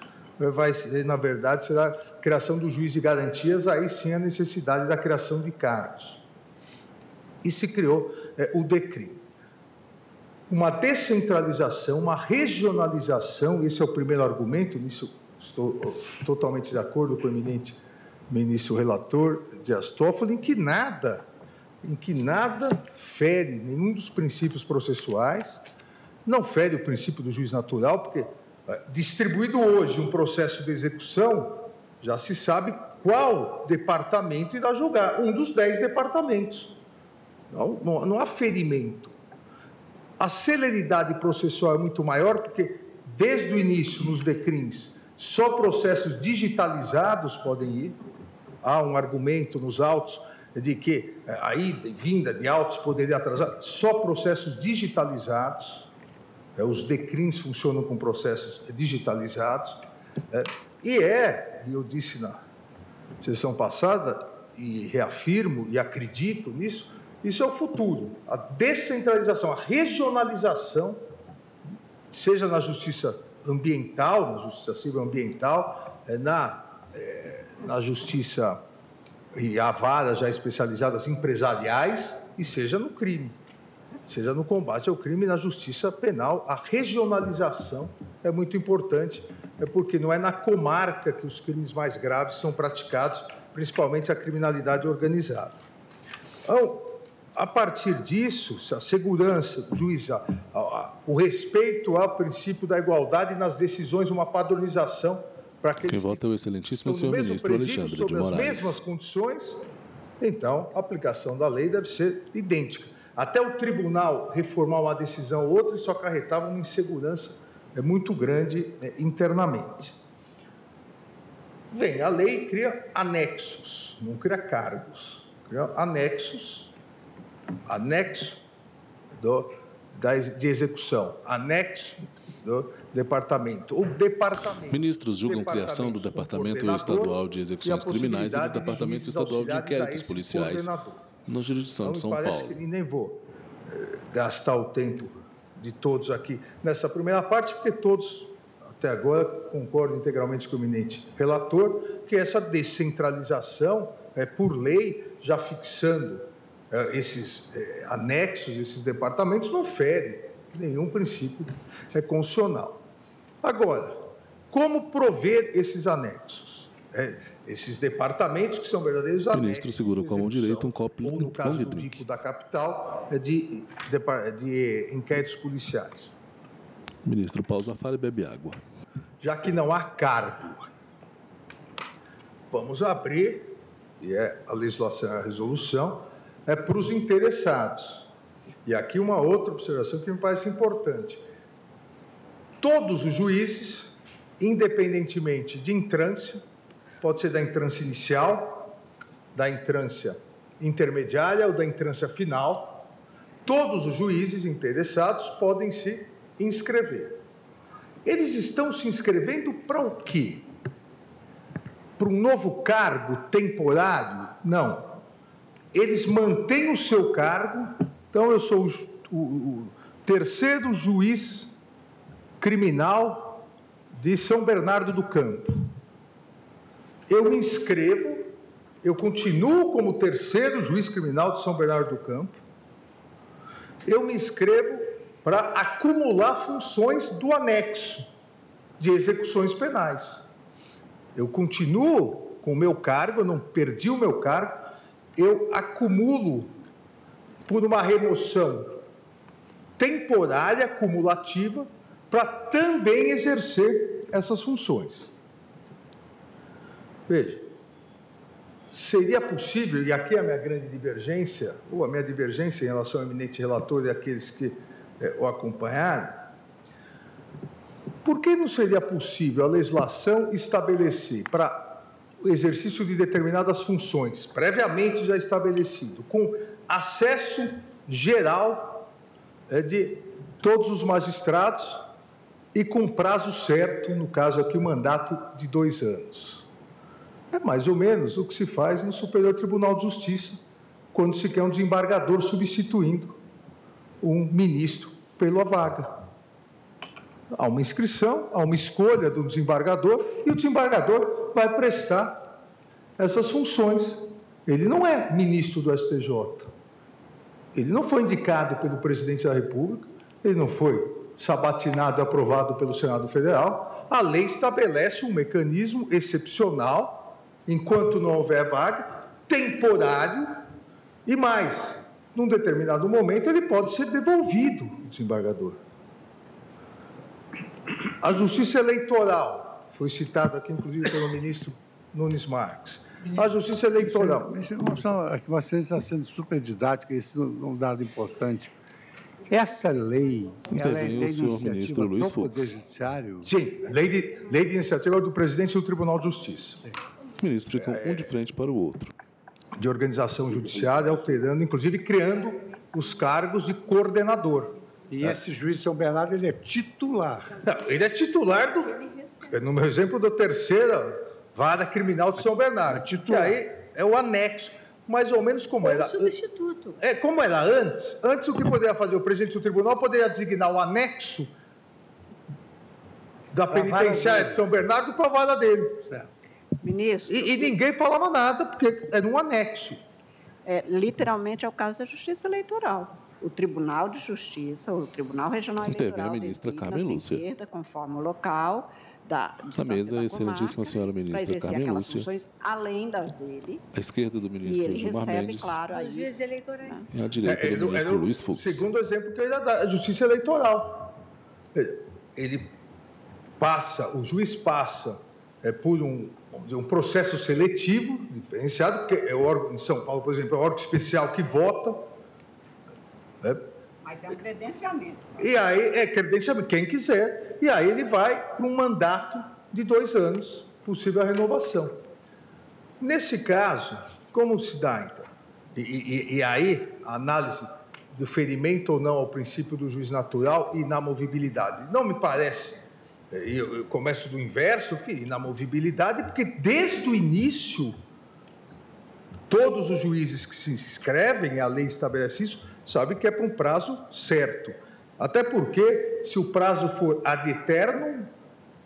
na verdade, será a criação do juiz de garantias, aí sim a necessidade da criação de cargos. E se criou o DECRIM. Uma descentralização, uma regionalização, esse é o primeiro argumento, nisso estou totalmente de acordo com o eminente ministro relator Dias Toffoli, em que nada fere nenhum dos princípios processuais, não fere o princípio do juiz natural, porque distribuído hoje um processo de execução, já se sabe qual departamento irá julgar, um dos 10 departamentos. Não há ferimento. A celeridade processual é muito maior, porque desde o início, nos DECRIMs, só processos digitalizados podem ir. Há um argumento nos autos de que a ida e vinda de autos poderia atrasar, só processos digitalizados. Os DECRIMs funcionam com processos digitalizados. E eu disse na sessão passada, e reafirmo e acredito nisso, isso é o futuro. A descentralização, a regionalização, seja na justiça ambiental, na justiça civil ambiental, na justiça e há varas já especializadas empresariais, e seja no crime, seja no combate ao crime, na justiça penal. A regionalização é muito importante, porque não é na comarca que os crimes mais graves são praticados, principalmente a criminalidade organizada. Então, a partir disso, a segurança do juiz, o respeito ao princípio da igualdade nas decisões, uma padronização para aqueles Quem vota é o excelentíssimo senhor ministro Alexandre de sobre Moraes. As mesmas condições, então a aplicação da lei deve ser idêntica. Até o tribunal reformar uma decisão ou outra, isso acarretava uma insegurança muito grande internamente. Vem a lei e cria anexos, não cria cargos, cria anexo de execução, anexo do departamento, ou departamento. Ministros julgam criação do Departamento Estadual de Execuções Criminais e do Departamento Estadual de Inquéritos Policiais na jurisdição de São Paulo. E nem vou gastar o tempo de todos aqui nessa primeira parte, porque todos, até agora, concordam integralmente com o eminente relator, que essa descentralização, por lei, já fixando esses anexos, esses departamentos, não fere nenhum princípio constitucional. Agora, como prover esses anexos? Esses departamentos que são verdadeiros anexos. O ministro segura com a mão direita um copo ou, no caso do DIPO da capital, de inquéritos policiais. Ministro, pausa, fala e bebe água. Já que não há cargo, vamos abrir, e a legislação, a resolução, para os interessados. E aqui uma outra observação que me parece importante. Todos os juízes, independentemente de entrância, pode ser da entrância inicial, da entrância intermediária ou da entrância final, todos os juízes interessados podem se inscrever. Eles estão se inscrevendo para o quê? Para um novo cargo temporário? Não. Eles mantêm o seu cargo. Então, eu sou o terceiro juiz criminal de São Bernardo do Campo. Eu me inscrevo, eu continuo como terceiro juiz criminal de São Bernardo do Campo, eu me inscrevo para acumular funções do anexo de execuções penais. Eu continuo com o meu cargo, eu não perdi o meu cargo, eu acumulo por uma remoção temporária, cumulativa, para também exercer essas funções. Veja, seria possível, e aqui é a minha grande divergência, ou a minha divergência em relação ao eminente relator e aqueles que o acompanharam, por que não seria possível a legislação estabelecer para o exercício de determinadas funções, previamente já estabelecido, com acesso geral de todos os magistrados e com prazo certo, no caso aqui o mandato de 2 anos? É mais ou menos o que se faz no Superior Tribunal de Justiça, quando se quer um desembargador substituindo um ministro pela vaga. Há uma inscrição, há uma escolha do desembargador e o desembargador vai prestar essas funções. Ele não é ministro do STJ. Ele não foi indicado pelo presidente da República, ele não foi sabatinado e aprovado pelo Senado Federal. A lei estabelece um mecanismo excepcional, enquanto não houver vaga, temporário, e mais, num determinado momento, ele pode ser devolvido, o desembargador. A Justiça Eleitoral, foi citado aqui, inclusive, pelo ministro Nunes Marques. A Justiça Eleitoral. É que você está sendo super didático, isso é um dado importante. Essa lei, ela é de iniciativa do Poder Judiciário? Sim, lei de iniciativa do presidente do Tribunal de Justiça. Os ministros ficam um de frente para o outro. De organização judiciária, alterando, inclusive criando os cargos de coordenador. E esse juiz de São Bernardo, ele é titular. Não, ele é titular no meu exemplo, da terceira vara criminal de São Bernardo. E aí é o anexo, mais ou menos como era. Substituto. Como era antes. Antes, o que poderia fazer? O presidente do tribunal poderia designar o anexo da penitenciária de São Bernardo para a vara dele. Certo. Ministro. E ninguém falava nada, porque era um anexo. Literalmente é o caso da Justiça Eleitoral. O Tribunal de Justiça, o Tribunal Regional Eleitoral, a ministra Carmen Lúcia. Esquerda, conforme o local da mesa, a excelentíssima senhora ministra Carmen Lúcia, funções além das dele. À esquerda do ministro Gilmar Mendes, claro, os juízes eleitorais. E à direita do ministro Luiz Fux. Segundo exemplo que eu ia dar, a Justiça Eleitoral. O juiz passa por um processo seletivo, diferenciado, porque é o órgão, em São Paulo, por exemplo, é o órgão especial que vota. Mas é um credenciamento. E aí, credenciamento, quem quiser. E aí ele vai para um mandato de 2 anos, possível a renovação. Nesse caso, como se dá, então? E aí, a análise do ferimento ou não ao princípio do juiz natural e inamovibilidade. Não me parece, eu começo do inverso, inamovibilidade, porque desde o início, todos os juízes que se inscrevem, a lei estabelece isso, sabem que é para um prazo certo. Até porque, se o prazo for ad eternum,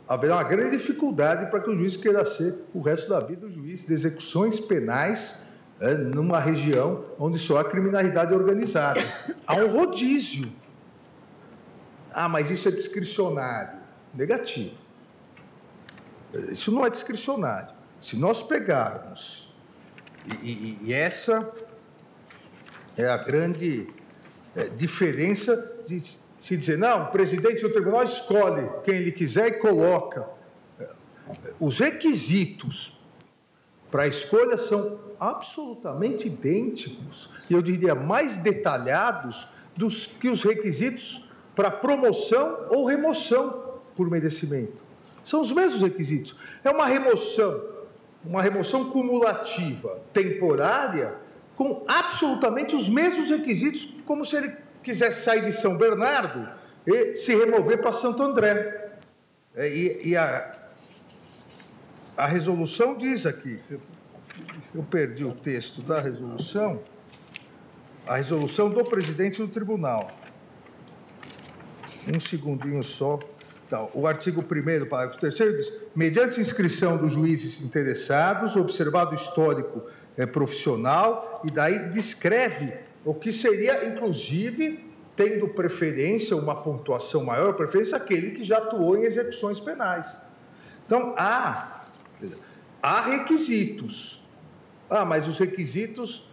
haverá uma grande dificuldade para que o juiz queira ser o resto da vida o juiz de execuções penais numa região onde só há criminalidade organizada. Há um rodízio. Mas isso é discricionário. Negativo. Isso não é discricionário. Se nós pegarmos, e essa é a grande diferença de se dizer, não, o presidente do tribunal escolhe quem ele quiser e coloca. Os requisitos para a escolha são absolutamente idênticos, e eu diria mais detalhados que os requisitos para promoção ou remoção por merecimento. São os mesmos requisitos. É uma remoção cumulativa, temporária, com absolutamente os mesmos requisitos, como se ele quisesse sair de São Bernardo e se remover para Santo André. A resolução diz aqui, eu perdi o texto da resolução, a resolução do presidente do tribunal. Um segundinho só. Então, o artigo 1º, parágrafo 3º, diz: mediante inscrição dos juízes interessados, observado o histórico profissional, e daí descreve o que seria, inclusive, tendo preferência, uma pontuação maior, preferência, aquele que já atuou em execuções penais. Então, há requisitos. Mas os requisitos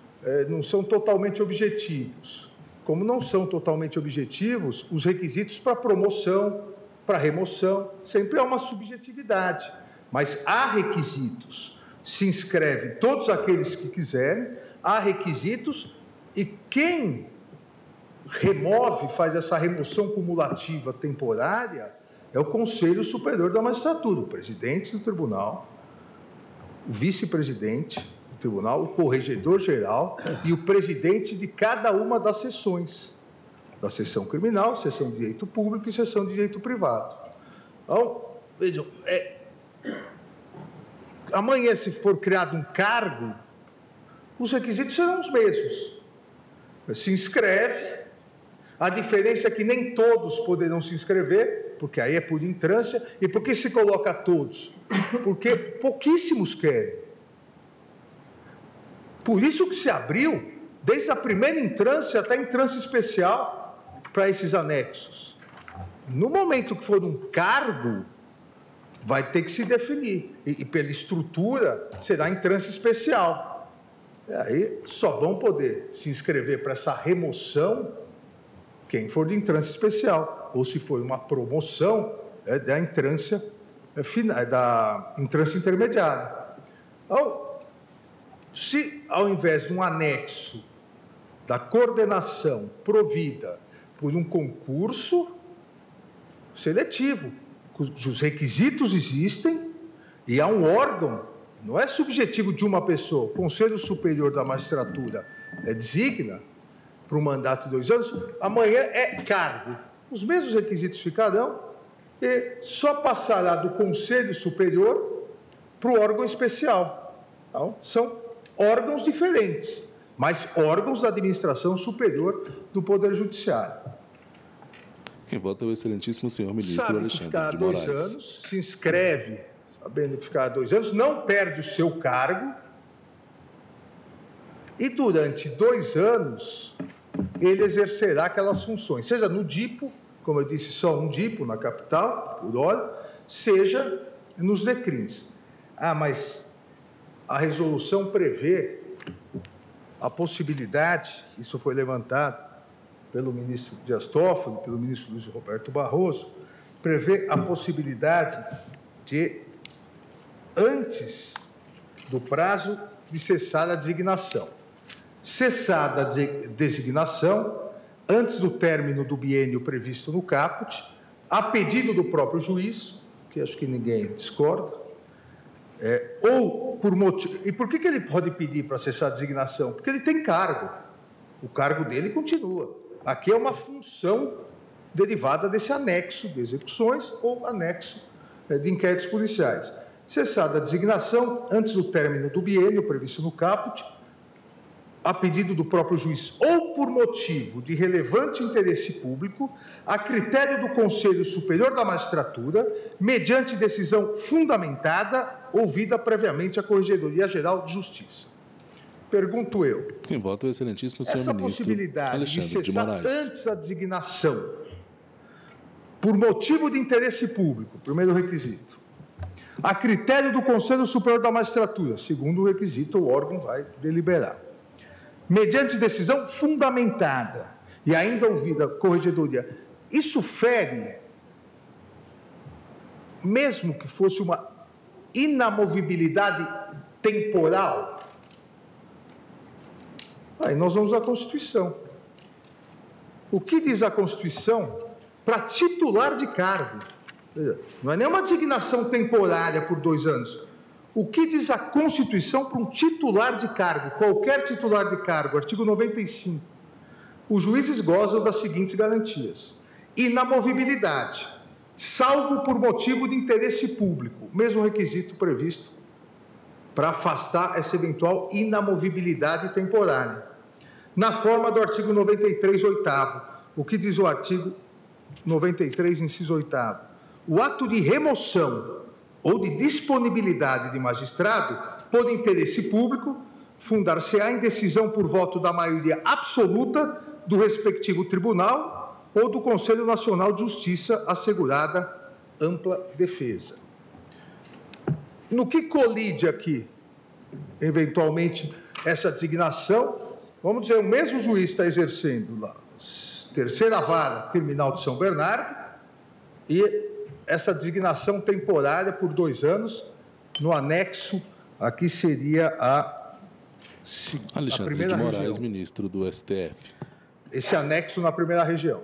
não são totalmente objetivos. Como não são totalmente objetivos, os requisitos para promoção, para remoção, sempre há uma subjetividade. Mas há requisitos. Se inscreve todos aqueles que quiserem, há requisitos, e quem remove, faz essa remoção cumulativa temporária, é o Conselho Superior da Magistratura, o presidente do tribunal, o vice-presidente do tribunal, o corregedor-geral e o presidente de cada uma das seções, da seção criminal, seção de direito público e seção de direito privado. Então, vejam, amanhã, se for criado um cargo, os requisitos serão os mesmos. Se inscreve. A diferença é que nem todos poderão se inscrever, porque aí é por entrância. E por que se coloca todos? Porque pouquíssimos querem. Por isso que se abriu, desde a primeira entrância até a entrância especial, para esses anexos. No momento que for um cargo, vai ter que se definir. E pela estrutura, será entrância especial. E aí só vão poder se inscrever para essa remoção quem for de entrância especial, ou se for uma promoção, da entrância final, da entrância intermediária. Então, se ao invés de um anexo da coordenação provida por um concurso seletivo, cujos requisitos existem, e há um órgão, não é subjetivo de uma pessoa, o Conselho Superior da Magistratura designa, para um mandato de 2 anos, amanhã é cargo. Os mesmos requisitos ficarão e só passará do Conselho Superior para o órgão especial. Então, são órgãos diferentes, mas órgãos da administração superior do Poder Judiciário. Quem vota é o excelentíssimo senhor ministro Alexandre de Moraes. Sabe que ficar 2 anos, se inscreve, sabendo que ficar 2 anos, não perde o seu cargo, e durante 2 anos ele exercerá aquelas funções, seja no DIPO, como eu disse, só um DIPO na capital, por hora, seja nos DECRINs. Mas a resolução prevê a possibilidade, isso foi levantado pelo ministro Dias Toffoli, pelo ministro Luiz Roberto Barroso, prevê a possibilidade de, antes do prazo de cessar a designação, cessada a designação, antes do término do biênio previsto no caput, a pedido do próprio juiz, que acho que ninguém discorda, ou por motivo... E por que ele pode pedir para cessar a designação? Porque ele tem cargo. O cargo dele continua. Aqui é uma função derivada desse anexo de execuções ou anexo de inquéritos policiais. Cessada a designação, antes do término do biênio previsto no caput, a pedido do próprio juiz ou por motivo de relevante interesse público, a critério do Conselho Superior da Magistratura, mediante decisão fundamentada, ouvida previamente a Corregedoria Geral de Justiça. Pergunto eu. Quem vota é o excelentíssimo senhor ministro possibilidade Alexandre de cessar Moraes. Antes a designação, por motivo de interesse público, primeiro requisito, a critério do Conselho Superior da Magistratura, segundo requisito, o órgão vai deliberar. Mediante decisão fundamentada e ainda ouvida a Corregedoria, isso fere, mesmo que fosse uma inamovibilidade temporal, aí nós vamos à Constituição. O que diz a Constituição para titular de cargo? Não é nem uma designação temporária por 2 anos. O que diz a Constituição para um titular de cargo, qualquer titular de cargo, artigo 95? Os juízes gozam das seguintes garantias: inamovibilidade, salvo por motivo de interesse público, mesmo requisito previsto para afastar essa eventual inamovibilidade temporária. Na forma do artigo 93, 8º, o que diz o artigo 93, inciso 8º, o ato de remoção ou de disponibilidade de magistrado por interesse público fundar-se-á em decisão por voto da maioria absoluta do respectivo tribunal ou do Conselho Nacional de Justiça, assegurada ampla defesa. No que colide aqui, eventualmente, essa designação, vamos dizer, o mesmo juiz está exercendo lá, terceira vara criminal de São Bernardo, e essa designação temporária por 2 anos, no anexo, aqui seria a Alexandre de Moraes, região. Ministro do STF. Esse anexo na primeira região.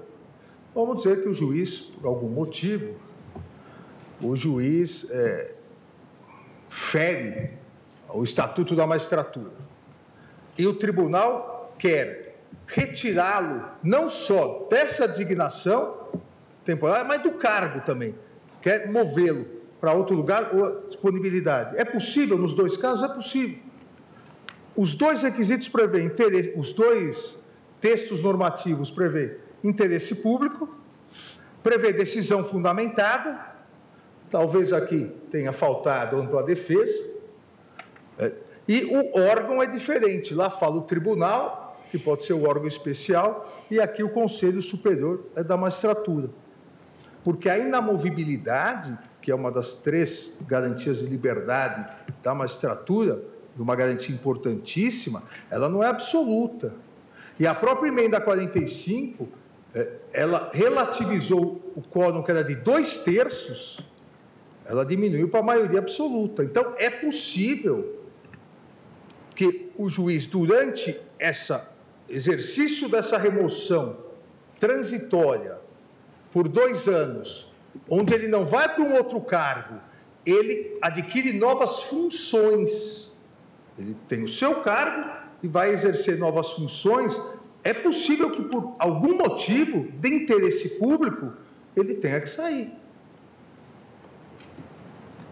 Vamos dizer que o juiz, por algum motivo, o juiz fere o Estatuto da Magistratura. E o tribunal quer retirá-lo não só dessa designação temporária, mas do cargo também. Quer movê-lo para outro lugar ou disponibilidade. É possível nos 2 casos? É possível. Os 2 requisitos prevêem, os 2 textos normativos prevêem interesse público, prevê decisão fundamentada, talvez aqui tenha faltado ampla defesa, e o órgão é diferente. Lá fala o tribunal, que pode ser o órgão especial, e aqui o Conselho Superior da Magistratura. Porque a inamovibilidade, que é uma das 3 garantias de liberdade da magistratura, uma garantia importantíssima, ela não é absoluta. E a própria emenda 45, ela relativizou o quórum que era de 2/3, ela diminuiu para a maioria absoluta. Então, é possível que o juiz, durante esse exercício dessa remoção transitória, por 2 anos, onde ele não vai para um outro cargo, ele adquire novas funções. Ele tem o seu cargo e vai exercer novas funções. É possível que, por algum motivo de interesse público, ele tenha que sair.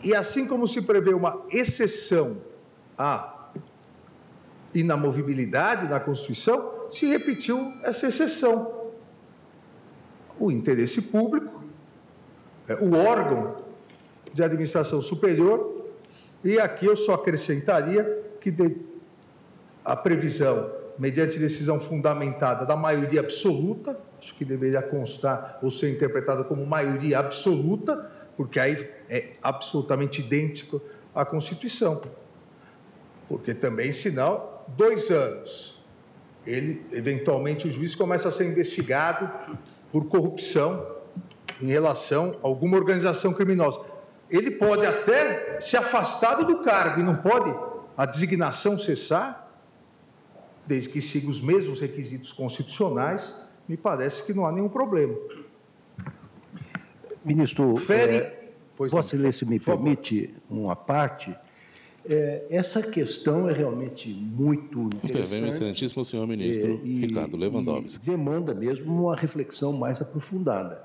E assim como se prevê uma exceção à inamovibilidade na Constituição, se repetiu essa exceção. O interesse público, o órgão de administração superior, e aqui eu só acrescentaria que a previsão, mediante decisão fundamentada da maioria absoluta, acho que deveria constar ou ser interpretada como maioria absoluta, porque aí é absolutamente idêntico à Constituição. Porque também, senão, 2 anos, eventualmente o juiz começa a ser investigado por corrupção em relação a alguma organização criminosa. Ele pode até se afastar do cargo e não pode a designação cessar, desde que siga os mesmos requisitos constitucionais, me parece que não há nenhum problema. Ministro, Vossa Excelência me permite uma parte. Essa questão é realmente muito interessante. Intervém o excelentíssimo senhor ministro Ricardo Lewandowski. Demanda mesmo uma reflexão mais aprofundada.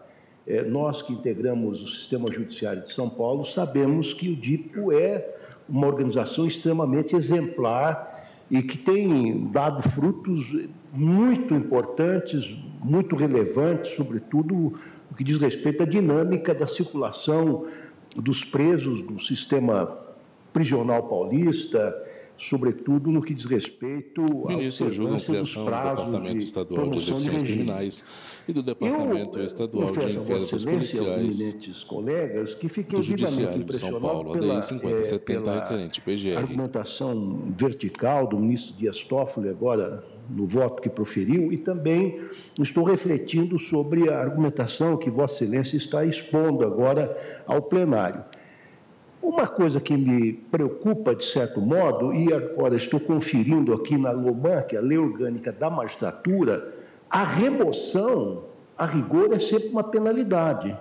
Nós que integramos o Sistema Judiciário de São Paulo sabemos que o DIPO é uma organização extremamente exemplar e que tem dado frutos muito importantes, muito relevantes, sobretudo no que diz respeito à dinâmica da circulação dos presos do sistema prisional paulista, sobretudo no que diz respeito à observância dos prazos do Departamento Estadual de Execuções Criminais e do Departamento Estadual de Inquéritos Policiais colegas, que fiquei do Judiciário de São Paulo, ADI 5070, requerente PGR. A argumentação vertical do ministro Dias Toffoli, agora no voto que proferiu, e também estou refletindo sobre a argumentação que Vossa Excelência está expondo agora ao plenário. Uma coisa que me preocupa, de certo modo, e agora estou conferindo aqui na LOMAN, que é a Lei Orgânica da Magistratura, a remoção, a rigor, é sempre uma penalidade.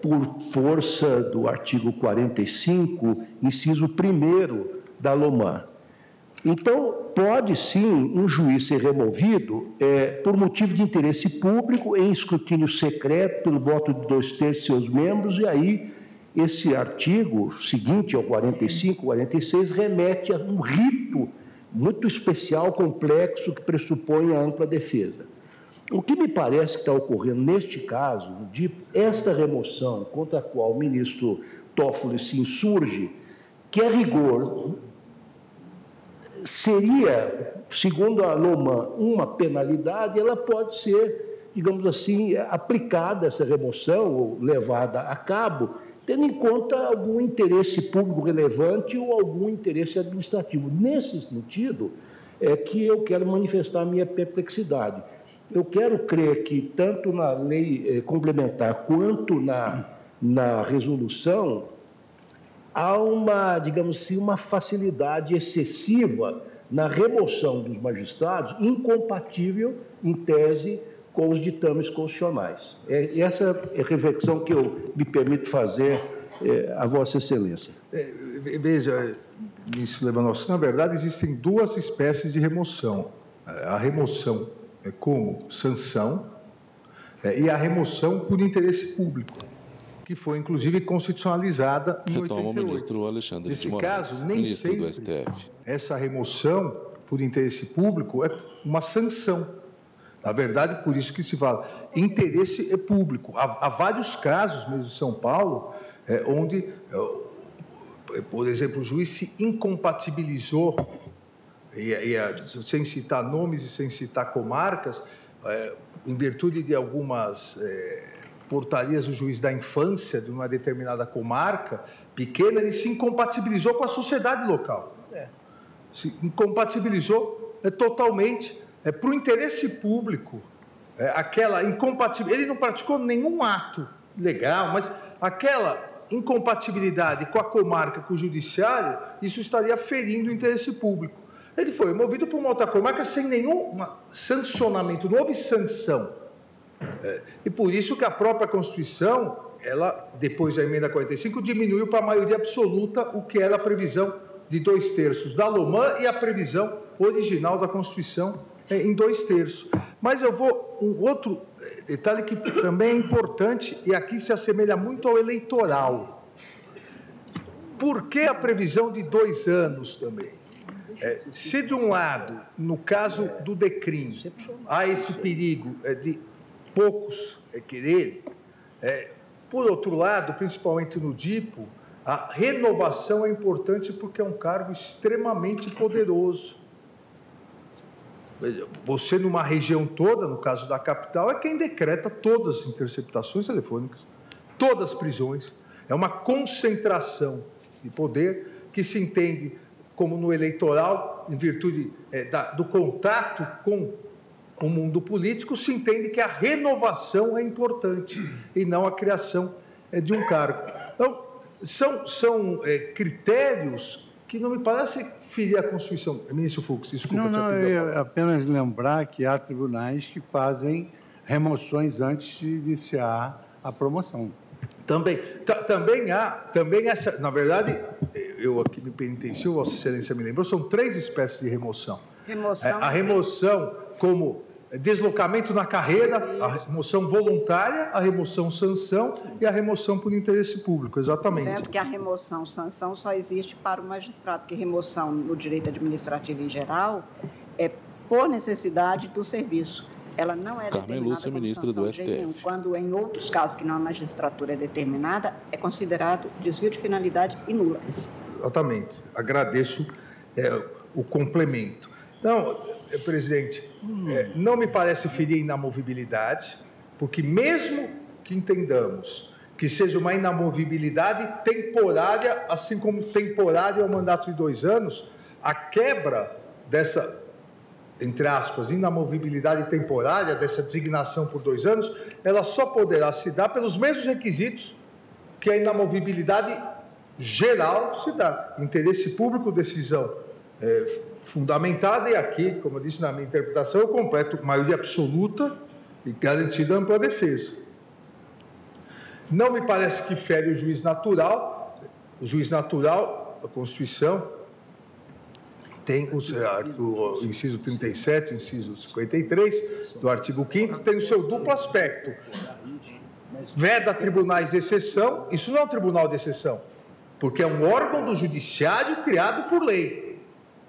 Por força do artigo 45, inciso 1º da LOMAN. Então, pode sim um juiz ser removido por motivo de interesse público, em escrutínio secreto, pelo voto de 2/3 de seus membros, e aí esse artigo seguinte ao 45, 46, remete a um rito muito especial, complexo, que pressupõe a ampla defesa. O que me parece que está ocorrendo neste caso, no DIPO, esta remoção contra a qual o ministro Toffoli se insurge, que a rigor seria, segundo a LOMAN, uma penalidade, ela pode ser, digamos assim, aplicada, essa remoção, ou levada a cabo, tendo em conta algum interesse público relevante ou algum interesse administrativo. Nesse sentido, é que eu quero manifestar a minha perplexidade. Eu quero crer que, tanto na lei complementar quanto na resolução, há uma, digamos assim, uma facilidade excessiva na remoção dos magistrados, incompatível, em tese, com os ditames constitucionais. Essa é a reflexão que eu me permito fazer a Vossa Excelência. Veja, ministro Lewandowski, na verdade, existem duas espécies de remoção. A remoção como sanção e a remoção por interesse público, que foi, inclusive, constitucionalizada em 88. O ministro Alexandre de Moraes, caso, nem ministro sempre do STF. Essa remoção por interesse público é uma sanção. Na verdade, por isso que se fala, interesse é público. Há vários casos, mesmo em São Paulo, onde, por exemplo, o juiz se incompatibilizou, sem citar nomes e sem citar comarcas, em virtude de algumas portarias do juiz da infância de uma determinada comarca pequena, ele se incompatibilizou com a sociedade local. Se incompatibilizou totalmente para o interesse público. Aquela incompatibilidade, ele não praticou nenhum ato legal, mas aquela incompatibilidade com a comarca, com o judiciário, isso estaria ferindo o interesse público. Ele foi movido por uma outra comarca sem nenhum sancionamento, não houve sanção. E por isso que a própria Constituição, ela, depois da emenda 45, diminuiu para a maioria absoluta o que era a previsão de 2/3 da LOMAN e a previsão original da Constituição em 2/3. Mas eu vou... Um outro detalhe que também é importante, e aqui se assemelha muito ao eleitoral. Por que a previsão de 2 anos também? Se de um lado, no caso do DECRIM, há esse perigo de poucos quererem, por outro lado, principalmente no DIPO, a renovação é importante porque é um cargo extremamente poderoso. Você, numa região toda, no caso da capital, é quem decreta todas as interceptações telefônicas, todas as prisões. É uma concentração de poder que se entende como no eleitoral, em virtude do contato com o mundo político, se entende que a renovação é importante e não a criação de um cargo. Então, são critérios que não me parece ferir a Constituição. Ministro Fux, desculpa. Não, eu apenas lembrar que há tribunais que fazem remoções antes de iniciar a promoção. Também há, na verdade, eu aqui me penitencio, Vossa Excelência me lembrou, são 3 espécies de remoção. A remoção como deslocamento na carreira, a remoção voluntária, a remoção sanção e a remoção por interesse público, exatamente. Sendo que a remoção sanção só existe para o magistrado, porque remoção no direito administrativo em geral é por necessidade do serviço. Ela não é Carmen Lúcia, ministra do STF. Quando em outros casos que não a magistratura é determinada, é considerado desvio de finalidade e nula. Exatamente. Agradeço o complemento. Então, presidente, não me parece ferir a inamovibilidade, porque mesmo que entendamos que seja uma inamovibilidade temporária, assim como temporária é o mandato de 2 anos, a quebra dessa, entre aspas, inamovibilidade temporária, dessa designação por 2 anos, ela só poderá se dar pelos mesmos requisitos que a inamovibilidade geral se dá. Interesse público, decisão fundamentada, e aqui, como eu disse na minha interpretação, eu completo maioria absoluta e garantida ampla defesa. Não me parece que fere o juiz natural. O juiz natural, a Constituição, tem o inciso 37, o inciso 53 do artigo 5º, tem o seu duplo aspecto. Veda tribunais de exceção, isso não é um tribunal de exceção, porque é um órgão do judiciário criado por lei.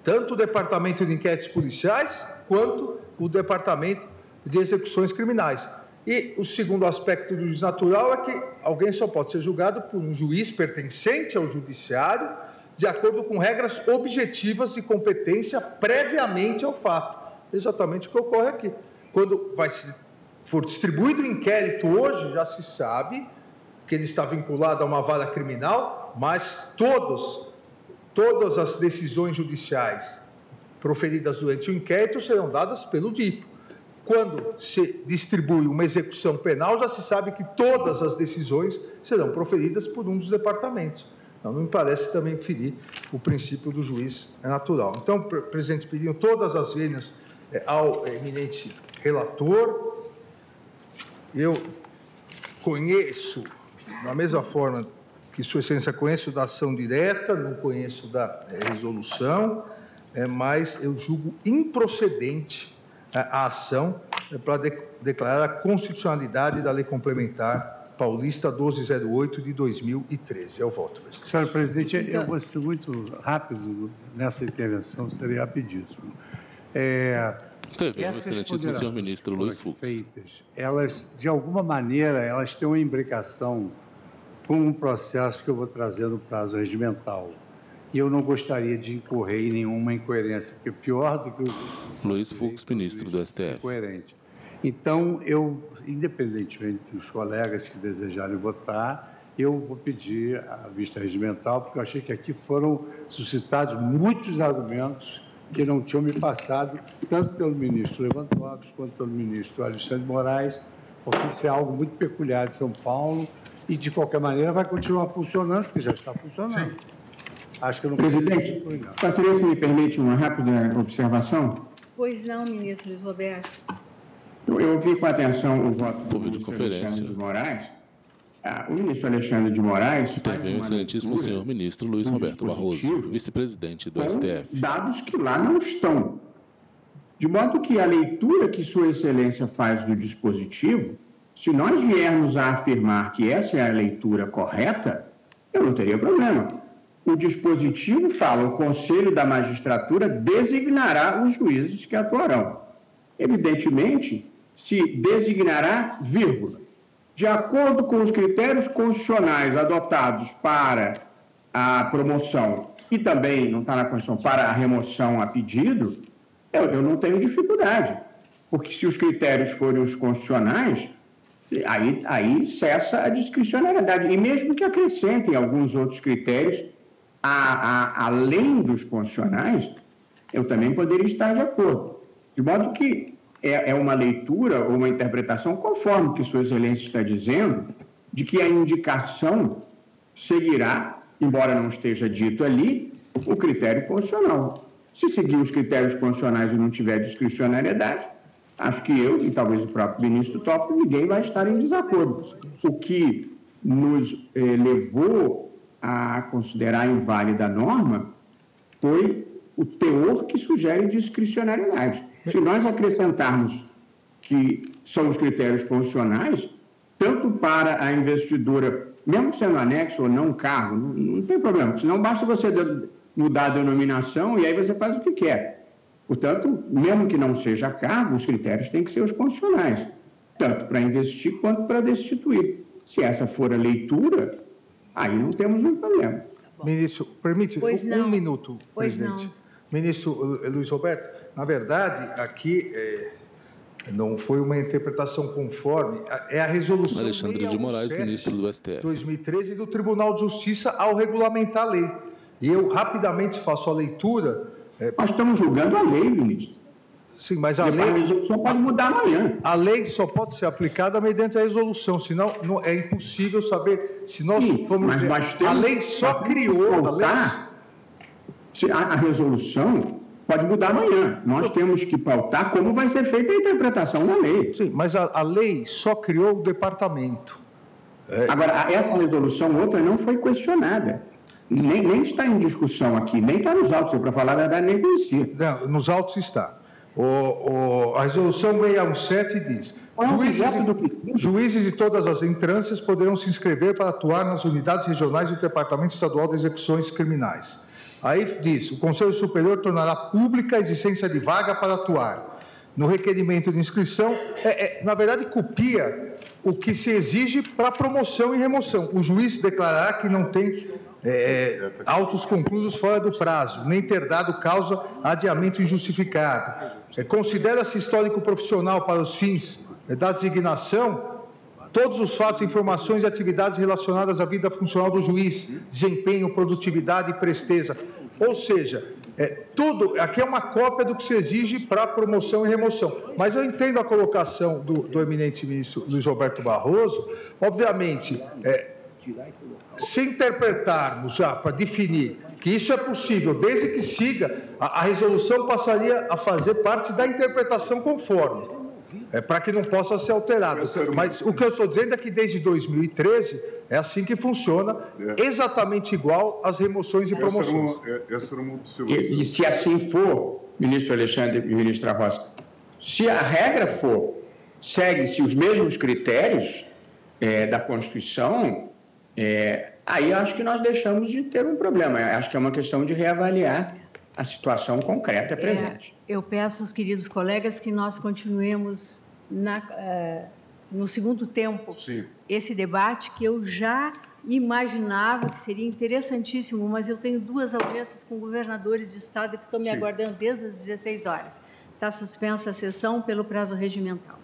Tanto o Departamento de Inquéritos Policiais, quanto o Departamento de execuções criminais. E o segundo aspecto do juiz natural é que alguém só pode ser julgado por um juiz pertencente ao judiciário, de acordo com regras objetivas de competência previamente ao fato. Exatamente o que ocorre aqui. Quando for distribuído o inquérito hoje, já se sabe que ele está vinculado a uma vara criminal, mas todas as decisões judiciais proferidas durante o inquérito serão dadas pelo DIPO. Quando se distribui uma execução penal, já se sabe que todas as decisões serão proferidas por um dos departamentos. Então, não me parece também ferir o princípio do juiz natural. Então, presidente, pedindo todas as vênias ao eminente relator. Eu conheço, da mesma forma que Sua Excelência, conheço da ação direta, não conheço da resolução, mas eu julgo improcedente a ação para declarar a constitucionalidade da Lei Complementar Paulista 1208 de 2013. É o voto, presidente. Senhor presidente, eu vou ser muito rápido nessa intervenção, serei rapidíssimo. Excelentíssimo senhor ministro Luiz Fux. Elas, de alguma maneira, elas têm uma imbricação com um processo que eu vou trazer no prazo regimental. E eu não gostaria de incorrer em nenhuma incoerência, porque pior do que o... Luiz Fux, ministro do STF. Incoerente. Então, eu, independentemente dos colegas que desejarem votar, eu vou pedir a vista regimental, porque eu achei que aqui foram suscitados muitos argumentos que não tinham me passado, tanto pelo ministro Lewandowski quanto pelo ministro Alexandre de Moraes, porque isso é algo muito peculiar de São Paulo e, de qualquer maneira, vai continuar funcionando, porque já está funcionando. Sim. Acho que eu não... Presidente, gostaria, se me permite, uma rápida observação? Pois não, ministro Luiz Roberto. Eu ouvi com atenção o voto do ministro Alexandre de Moraes. O ministro Alexandre de Moraes... Intervém o excelentíssimo senhor ministro Luiz Roberto Barroso, vice-presidente do STF. Dados que lá não estão. De modo que a leitura que Sua Excelência faz do dispositivo, se nós viermos a afirmar que essa é a leitura correta, eu não teria problema. O dispositivo fala: o Conselho da Magistratura designará os juízes que atuarão. Evidentemente, se designará, vírgula, de acordo com os critérios constitucionais adotados para a promoção e também, não está na Constituição, para a remoção a pedido, eu não tenho dificuldade. Porque se os critérios forem os constitucionais, aí cessa a discricionariedade. E mesmo que acrescentem alguns outros critérios, além dos constitucionais, eu também poderia estar de acordo. De modo que é uma leitura ou uma interpretação conforme o que Sua Excelência está dizendo, de que a indicação seguirá, embora não esteja dito ali, o critério constitucional. Se seguir os critérios constitucionais e não tiver discricionariedade, acho que eu e talvez o próprio ministro Toffoli, ninguém vai estar em desacordo. O que nos levou a considerar inválida a norma foi o teor que sugere discricionariedade. Se nós acrescentarmos que são os critérios constitucionais, tanto para a investidura, mesmo sendo anexo ou não cargo, não tem problema, senão basta você mudar a denominação e aí você faz o que quer. Portanto, mesmo que não seja cargo, os critérios têm que ser os constitucionais, tanto para investir quanto para destituir. Se essa for a leitura, aí não temos um problema. Ministro, permite um minuto, presidente. Não. Ministro Luiz Roberto, na verdade, aqui não foi uma interpretação conforme, é a resolução Alexandre de Moraes, ministro do STF. 2013 do Tribunal de Justiça ao regulamentar a lei. E eu rapidamente faço a leitura... Nós estamos julgando a lei, ministro. Sim, mas a lei... só pode mudar amanhã. A lei só pode ser aplicada mediante a resolução, senão é impossível saber se nós formos... Mas a lei só criou... A resolução pode mudar amanhã. Nós temos que pautar como vai ser feita a interpretação da lei. Sim, mas a lei só criou o departamento. Agora, essa resolução, outra, não foi questionada. Nem está em discussão aqui, nem está nos autos. Eu, para falar a verdade, nem conhecia. Não, nos autos está. A resolução 617 diz: juízes de todas as instâncias poderão se inscrever para atuar nas unidades regionais do Departamento Estadual de Execuções Criminais. Aí diz: o Conselho Superior tornará pública a existência de vaga para atuar. no requerimento de inscrição, na verdade, copia o que se exige para promoção e remoção. O juiz declarar que não tem autos conclusos fora do prazo, nem ter dado causa a adiamento injustificado. Considera-se histórico profissional para os fins da designação todos os fatos, informações e atividades relacionadas à vida funcional do juiz, desempenho, produtividade e presteza. Ou seja, tudo, aqui é uma cópia do que se exige para promoção e remoção. Mas eu entendo a colocação do eminente ministro Luiz Roberto Barroso. Obviamente, se interpretarmos já para definir que isso é possível, desde que siga, a resolução passaria a fazer parte da interpretação conforme. Para que não possa ser alterado. Mas o que eu estou dizendo é que desde 2013 é assim que funciona, exatamente igual às remoções e promoções. Essa era uma observação. E se assim for, ministro Alexandre e ministra Rosa, se a regra for, segue-se os mesmos critérios da Constituição, aí acho que nós deixamos de ter um problema. Acho que é uma questão de reavaliar a situação concreta presente. Eu peço aos queridos colegas que nós continuemos no segundo tempo esse debate, que eu já imaginava que seria interessantíssimo, mas eu tenho 2 audiências com governadores de estado que estão me aguardando desde as 16 horas. Está suspensa a sessão pelo prazo regimental.